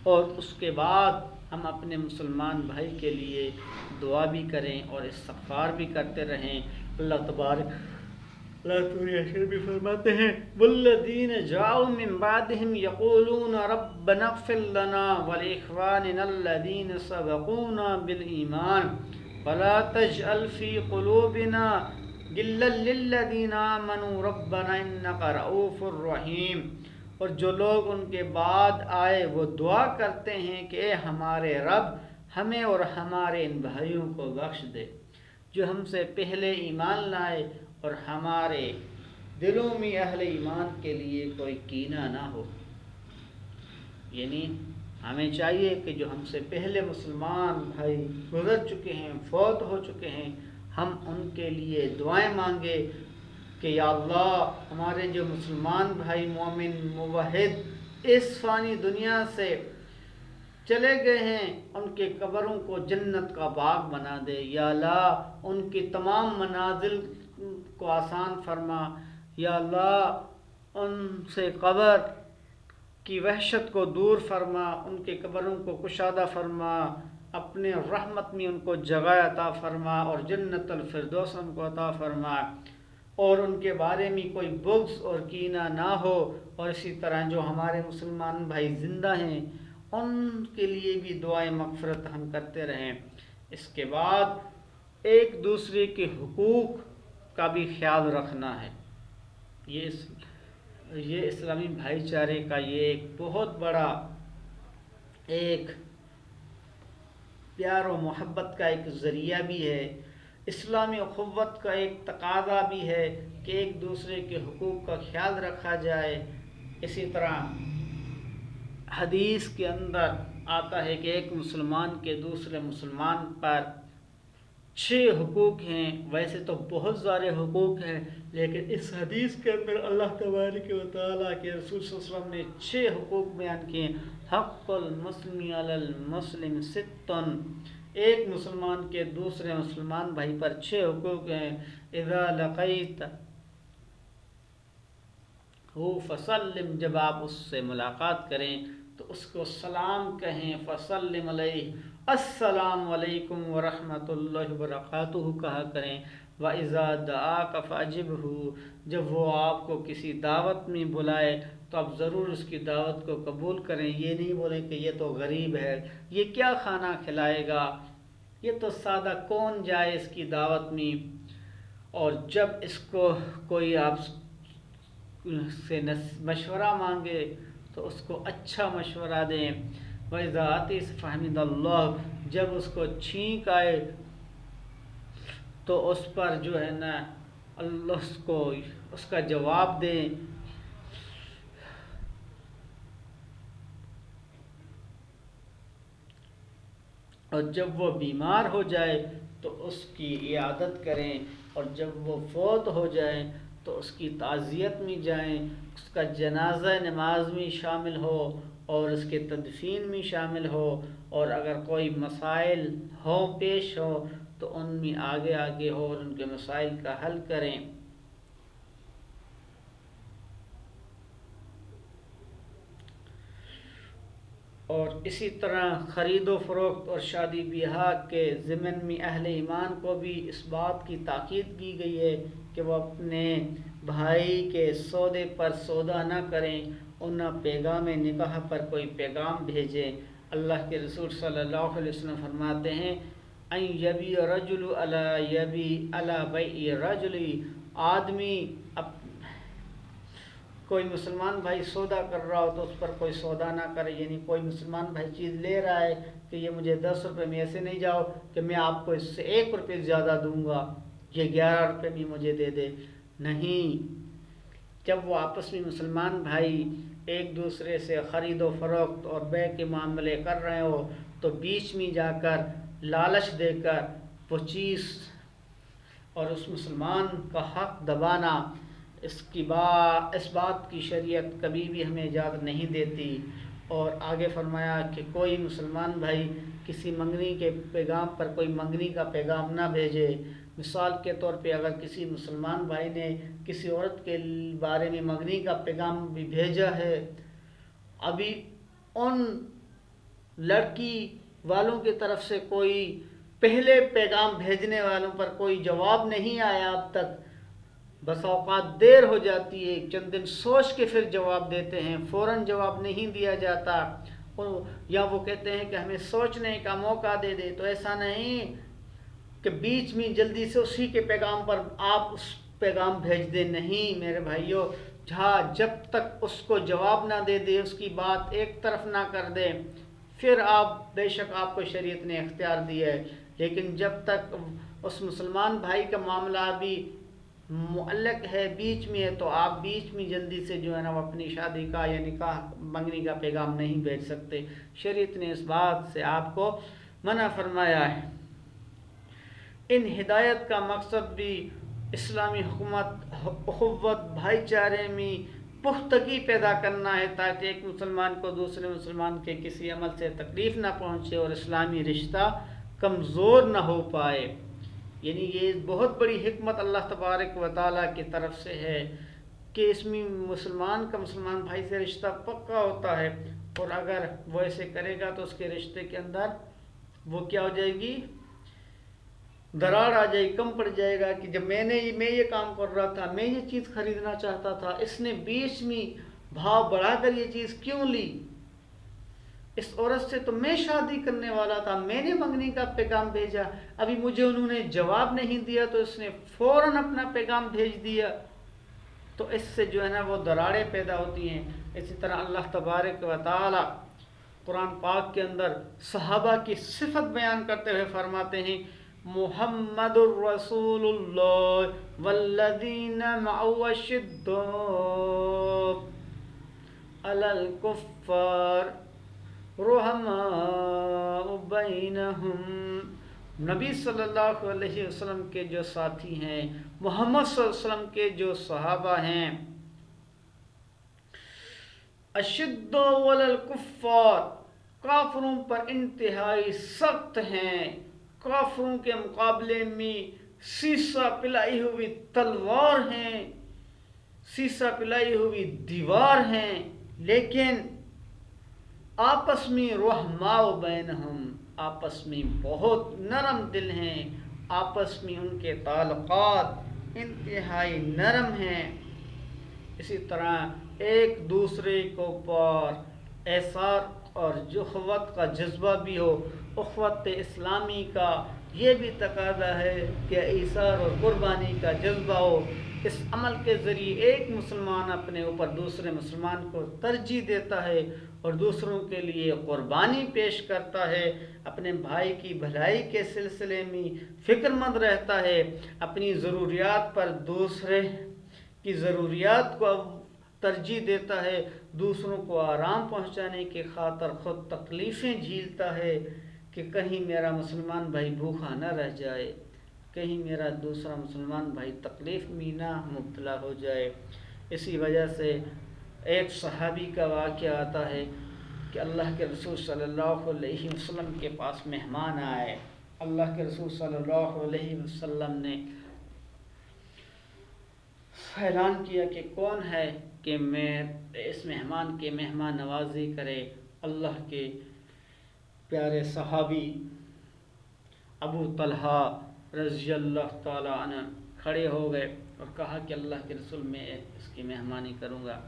اور اس کے بعد ہم اپنے مسلمان بھائی کے لیے دعا بھی کریں اور استغفار بھی کرتے رہیں۔ اللہ تبارک بھی فرماتے ہیں والذین جاؤوا من بعدهم یقولون ربنا اغفر لنا ولإخواننا الذین سبقونا بالایمان ولا تجعل في قلوبنا غلا للذین آمنوا ربنا انک رؤوف رحیم۔ اور جو لوگ ان کے بعد آئے وہ دعا کرتے ہیں کہ اے ہمارے رب، ہمیں اور ہمارے ان بھائیوں کو بخش دے جو ہم سے پہلے ایمان لائے، اور ہمارے دلوں میں اہل ایمان کے لیے کوئی کینہ نہ ہو۔ یعنی ہمیں چاہیے کہ جو ہم سے پہلے مسلمان بھائی گزر چکے ہیں، فوت ہو چکے ہیں، ہم ان کے لیے دعائیں مانگے کہ یا اللہ، ہمارے جو مسلمان بھائی مومن موحد اس فانی دنیا سے چلے گئے ہیں، ان کے قبروں کو جنت کا باغ بنا دے۔ یا اللہ، ان کی تمام منازل کو آسان فرما۔ یا اللہ، ان سے قبر کی وحشت کو دور فرما، ان کے قبروں کو کشادہ فرما، اپنے رحمت میں ان کو جگہ عطا فرما اور جنت الفردوس ان کو عطا فرما، اور ان کے بارے میں کوئی بغض اور کینہ نہ ہو۔ اور اسی طرح جو ہمارے مسلمان بھائی زندہ ہیں ان کے لیے بھی دعائیں مغفرت ہم کرتے رہیں۔ اس کے بعد ایک دوسرے کے حقوق کا بھی خیال رکھنا ہے۔ یہ اسلامی بھائی چارے کا یہ ایک بہت بڑا ایک پیار و محبت کا ایک ذریعہ بھی ہے، اسلامی اخوت کا ایک تقاضا بھی ہے کہ ایک دوسرے کے حقوق کا خیال رکھا جائے۔ اسی طرح حدیث کے اندر آتا ہے کہ ایک مسلمان کے دوسرے مسلمان پر 6 حقوق ہیں۔ ویسے تو بہت سارے حقوق ہیں، لیکن اس حدیث کے اندر اللہ تبارک و تعالیٰ کے رسول صلی اللہ علیہ وسلم نے 6 حقوق بیان کیے۔ حق المسلم علی المسلم 6، ایک مسلمان کے دوسرے مسلمان بھائی پر 6 حقوق ہیں۔ اذا لقیت فسلم، جب آپ اس سے ملاقات کریں تو اس کو سلام کہیں، فسلم علیہ، السلام علیکم ورحمۃ اللہ وبرکاتہ کہا کریں۔ وَإِذَا دَعَاكَ فَأَجِبْهُ، جب وہ آپ کو کسی دعوت میں بلائے تو آپ ضرور اس کی دعوت کو قبول کریں۔ یہ نہیں بولیں کہ یہ تو غریب ہے، یہ کیا کھانا کھلائے گا، یہ تو سادہ کون جائے اس کی دعوت میں۔ اور جب اس کو کوئی آپ سے مشورہ مانگے تو اس کو اچھا مشورہ دیں۔ وَإِذَا عَطِسَ فَحَمِدَ اللَّهُ، جب اس کو چھینک آئے تو اس پر جو ہے نا اللہ اس کا جواب دیں۔ اور جب وہ بیمار ہو جائے تو اس کی عیادت کریں، اور جب وہ فوت ہو جائے تو اس کی تعزیت میں جائیں، اس کا جنازہ نماز میں شامل ہو اور اس کے تدفین میں شامل ہو، اور اگر کوئی مسائل پیش ہو تو ان میں آگے ہو اور ان کے مسائل کا حل کریں۔ اور اسی طرح خرید و فروخت اور شادی بیاہ کے ضمن میں اہل ایمان کو بھی اس بات کی تاکید کی گئی ہے کہ وہ اپنے بھائی کے سودے پر سودا نہ کریں اور نہ پیغام نکاح پر کوئی پیغام بھیجیں۔ اللہ کے رسول صلی اللہ علیہ وسلم فرماتے ہیں ان یبیع رجل علی بیع رجل، آدمی کوئی مسلمان بھائی سودا کر رہا ہو تو اس پر کوئی سودا نہ کرے، یعنی کوئی مسلمان بھائی چیز لے رہا ہے کہ یہ مجھے 10 روپے میں، ایسے نہیں جاؤ کہ میں آپ کو اس سے 1 روپے زیادہ دوں گا، یہ 11 روپے میں مجھے دے دے۔ نہیں، جب وہ آپس میں مسلمان بھائی ایک دوسرے سے خرید و فروخت اور بیع کے معاملے کر رہے ہو تو بیچ میں جا کر لالچ دے کر وہ چیز اور اس مسلمان کا حق دبانا، اس بات کی شریعت کبھی بھی ہمیں اجازت نہیں دیتی۔ اور آگے فرمایا کہ کوئی مسلمان بھائی کسی منگنی کے پیغام پر کوئی منگنی کا پیغام نہ بھیجے۔ مثال کے طور پہ اگر کسی مسلمان بھائی نے کسی عورت کے بارے میں منگنی کا پیغام بھی بھیجا ہے، ابھی ان لڑکی والوں کی طرف سے کوئی پہلے پیغام بھیجنے والوں پر کوئی جواب نہیں آیا اب تک، بس اوقات دیر ہو جاتی ہے، چند دن سوچ کے پھر جواب دیتے ہیں، فوراً جواب نہیں دیا جاتا، یا وہ کہتے ہیں کہ ہمیں سوچنے کا موقع دے دے۔ تو ایسا نہیں کہ بیچ میں جلدی سے اسی کے پیغام پر آپ اس پیغام بھیج دیں، نہیں میرے بھائیوں، جب تک اس کو جواب نہ دے دے، اس کی بات ایک طرف نہ کر دیں، پھر آپ بے شک آپ کو شریعت نے اختیار دیا ہے، لیکن جب تک اس مسلمان بھائی کا معاملہ بھی معلق ہے، بیچ میں ہے، تو آپ بیچ میں جلدی سے جو ہے نا وہ اپنی شادی کا یا نکاح منگنی کا پیغام نہیں بھیج سکتے۔ شریعت نے اس بات سے آپ کو منع فرمایا ہے۔ ان ہدایت کا مقصد بھی اسلامی اخوت بھائی چارے میں پختگی پیدا کرنا ہے، تاکہ ایک مسلمان کو دوسرے مسلمان کے کسی عمل سے تکلیف نہ پہنچے اور اسلامی رشتہ کمزور نہ ہو پائے۔ یعنی یہ بہت بڑی حکمت اللہ تبارک و تعالیٰ کی طرف سے ہے کہ اس میں مسلمان کا مسلمان بھائی سے رشتہ پکا ہوتا ہے، اور اگر وہ ایسے کرے گا تو اس کے رشتے کے اندر وہ کیا ہو جائے گی، دراڑ آ جائے گی، کم پڑ جائے گا کہ جب میں یہ کام کر رہا تھا، میں یہ چیز خریدنا چاہتا تھا، اس نے بیچ میں بھاؤ بڑھا کر یہ چیز کیوں لی۔ اس عورت سے تو میں شادی کرنے والا تھا، میں نے منگنی کا پیغام بھیجا، ابھی مجھے انہوں نے جواب نہیں دیا تو اس نے فوراً اپنا پیغام بھیج دیا۔ تو اس سے جو ہے نا وہ دراڑیں پیدا ہوتی ہیں۔ اسی طرح اللہ تبارک و تعالی قرآن پاک کے اندر صحابہ کی صفت بیان کرتے ہوئے فرماتے ہیں محمد الرسول اللہ والذین معه اشداء علی الکفار رحماء بینہم۔ نبی صلی اللہ علیہ وسلم کے جو ساتھی ہیں، محمد صلی اللہ علیہ وسلم کے جو صحابہ ہیں، اشد علی الکفار، کافروں پر انتہائی سخت ہیں، کافروں کے مقابلے میں سیسا پلائی ہوئی تلوار ہیں، سیسا پلائی ہوئی دیوار ہیں، لیکن آپس میں رحماء بینہم، آپس میں بہت نرم دل ہیں، آپس میں ان کے تعلقات انتہائی نرم ہیں۔ اسی طرح ایک دوسرے کو پر ایثار اور اخوت کا جذبہ بھی ہو، اخوت اسلامی کا یہ بھی تقاضا ہے کہ ایثار اور قربانی کا جذبہ ہو۔ اس عمل کے ذریعے ایک مسلمان اپنے اوپر دوسرے مسلمان کو ترجیح دیتا ہے اور دوسروں کے لیے قربانی پیش کرتا ہے، اپنے بھائی کی بھلائی کے سلسلے میں فکر مند رہتا ہے، اپنی ضروریات پر دوسرے کی ضروریات کو ترجیح دیتا ہے، دوسروں کو آرام پہنچانے کی خاطر خود تکلیفیں جھیلتا ہے کہ کہیں میرا مسلمان بھائی بھوکا نہ رہ جائے، کہیں میرا دوسرا مسلمان بھائی تکلیف میں نہ مبتلا ہو جائے۔ اسی وجہ سے ایک صحابی کا واقعہ آتا ہے کہ اللہ کے رسول صلی اللہ علیہ وسلم کے پاس مہمان آئے۔ اللہ کے رسول صلی اللہ علیہ وسلم نے اعلان کیا کہ کون ہے کہ میں اس مہمان کے مہمان نوازی کرے۔ اللہ کے پیارے صحابی ابو طلحہ رضی اللہ تعالی عنہ کھڑے ہو گئے اور کہا کہ اللہ کے رسول میں اس کی مہمانی کروں گا۔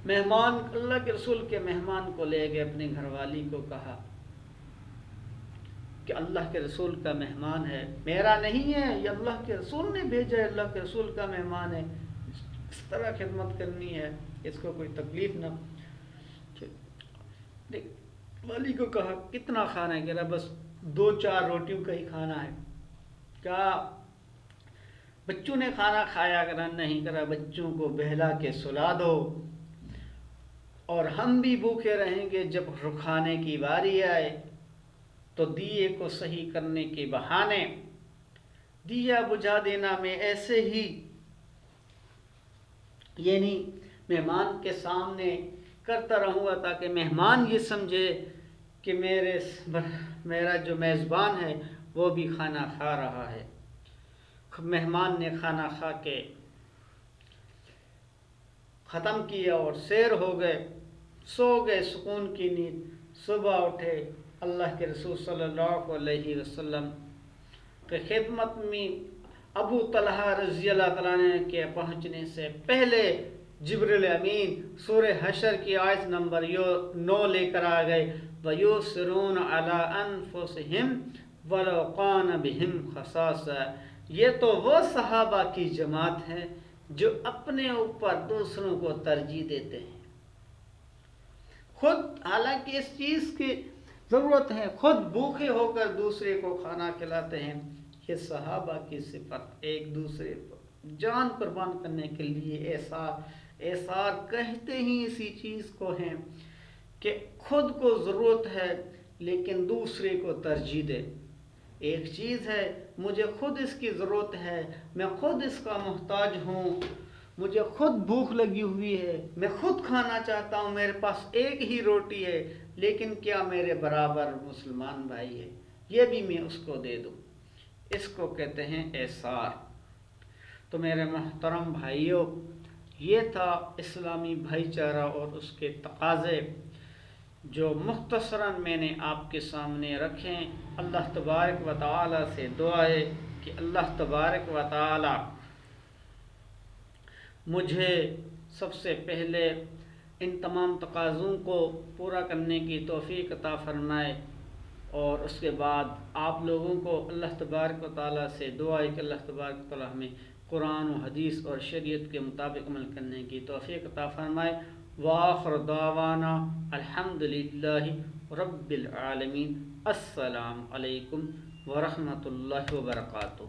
مہمان اللہ کے رسول کے مہمان کو لے گئے، اپنے گھر والی کو کہا کہ اللہ کے رسول کا مہمان ہے، میرا نہیں ہے، یہ اللہ کے رسول نے بھیجا ہے، اللہ کے رسول کا مہمان ہے، اس طرح خدمت کرنی ہے، اس کو کوئی تکلیف نہ۔ والی کو کہا کتنا کھانا ہے؟ کہہ رہا بس 2-4 روٹیوں کا ہی کھانا ہے۔ کہا بچوں نے کھانا کھایا؟ کرا نہیں۔ کرا بچوں کو بہلا کے سلا دو اور ہم بھی بھوکے رہیں گے، جب کھانے کی باری آئے تو دیے کو صحیح کرنے کے بہانے دیا بجھا دینا میں ایسے ہی، یعنی مہمان کے سامنے کرتا رہوں گا تاکہ مہمان یہ سمجھے کہ میرا جو میزبان ہے وہ بھی کھانا کھا رہا ہے۔ مہمان نے کھانا کھا کے ختم کیا اور سیر ہو گئے، سو گئے سکون کی نیند۔ صبح اٹھے، اللہ کے رسول صلی اللہ علیہ وسلم کے خدمت میں ابو طلحہ رضی اللہ تعالیٰ عنہ کے پہنچنے سے پہلے جبریل امین سورہ حشر کی آیت نمبر 9 لے کر آ گئے، وَيُؤْثِرُونَ عَلَىٰ أَنفُسِهِمْ وَلَوْ كَانَ بِهِمْ خَصَاصَةٌ۔ یہ تو وہ صحابہ کی جماعت ہے جو اپنے اوپر دوسروں کو ترجیح دیتے ہیں، خود حالانکہ اس چیز کی ضرورت ہے، خود بھوکے ہو کر دوسرے کو کھانا کھلاتے ہیں۔ یہ صحابہ کی صفت، ایک دوسرے پر جان قربان کرنے کے لیے ایثار کہتے ہی اسی چیز کو ہیں کہ خود کو ضرورت ہے لیکن دوسرے کو ترجیح دے۔ ایک چیز ہے مجھے خود اس کی ضرورت ہے، میں خود اس کا محتاج ہوں، مجھے خود بھوک لگی ہوئی ہے، میں خود کھانا چاہتا ہوں، میرے پاس ایک ہی روٹی ہے، لیکن کیا میرے برابر مسلمان بھائی ہے، یہ بھی میں اس کو دے دوں، اس کو کہتے ہیں ایثار۔ تو میرے محترم بھائیوں، یہ تھا اسلامی بھائی چارہ اور اس کے تقاضے جو مختصراً میں نے آپ کے سامنے رکھیں۔ اللہ تبارک و تعالی سے دعا ہے کہ اللہ تبارک و تعالی مجھے سب سے پہلے ان تمام تقاضوں کو پورا کرنے کی توفیق عطا فرمائے، اور اس کے بعد آپ لوگوں کو اللہ تبارک و تعالیٰ سے دعا ہے کہ اللہ تبارک و تعالیٰ ہمیں قرآن و حدیث اور شریعت کے مطابق عمل کرنے کی توفیق عطا فرمائے۔ وآخر دعوانا الحمدللہ رب العالمین۔ السلام علیکم ورحمۃ اللہ وبرکاتہ۔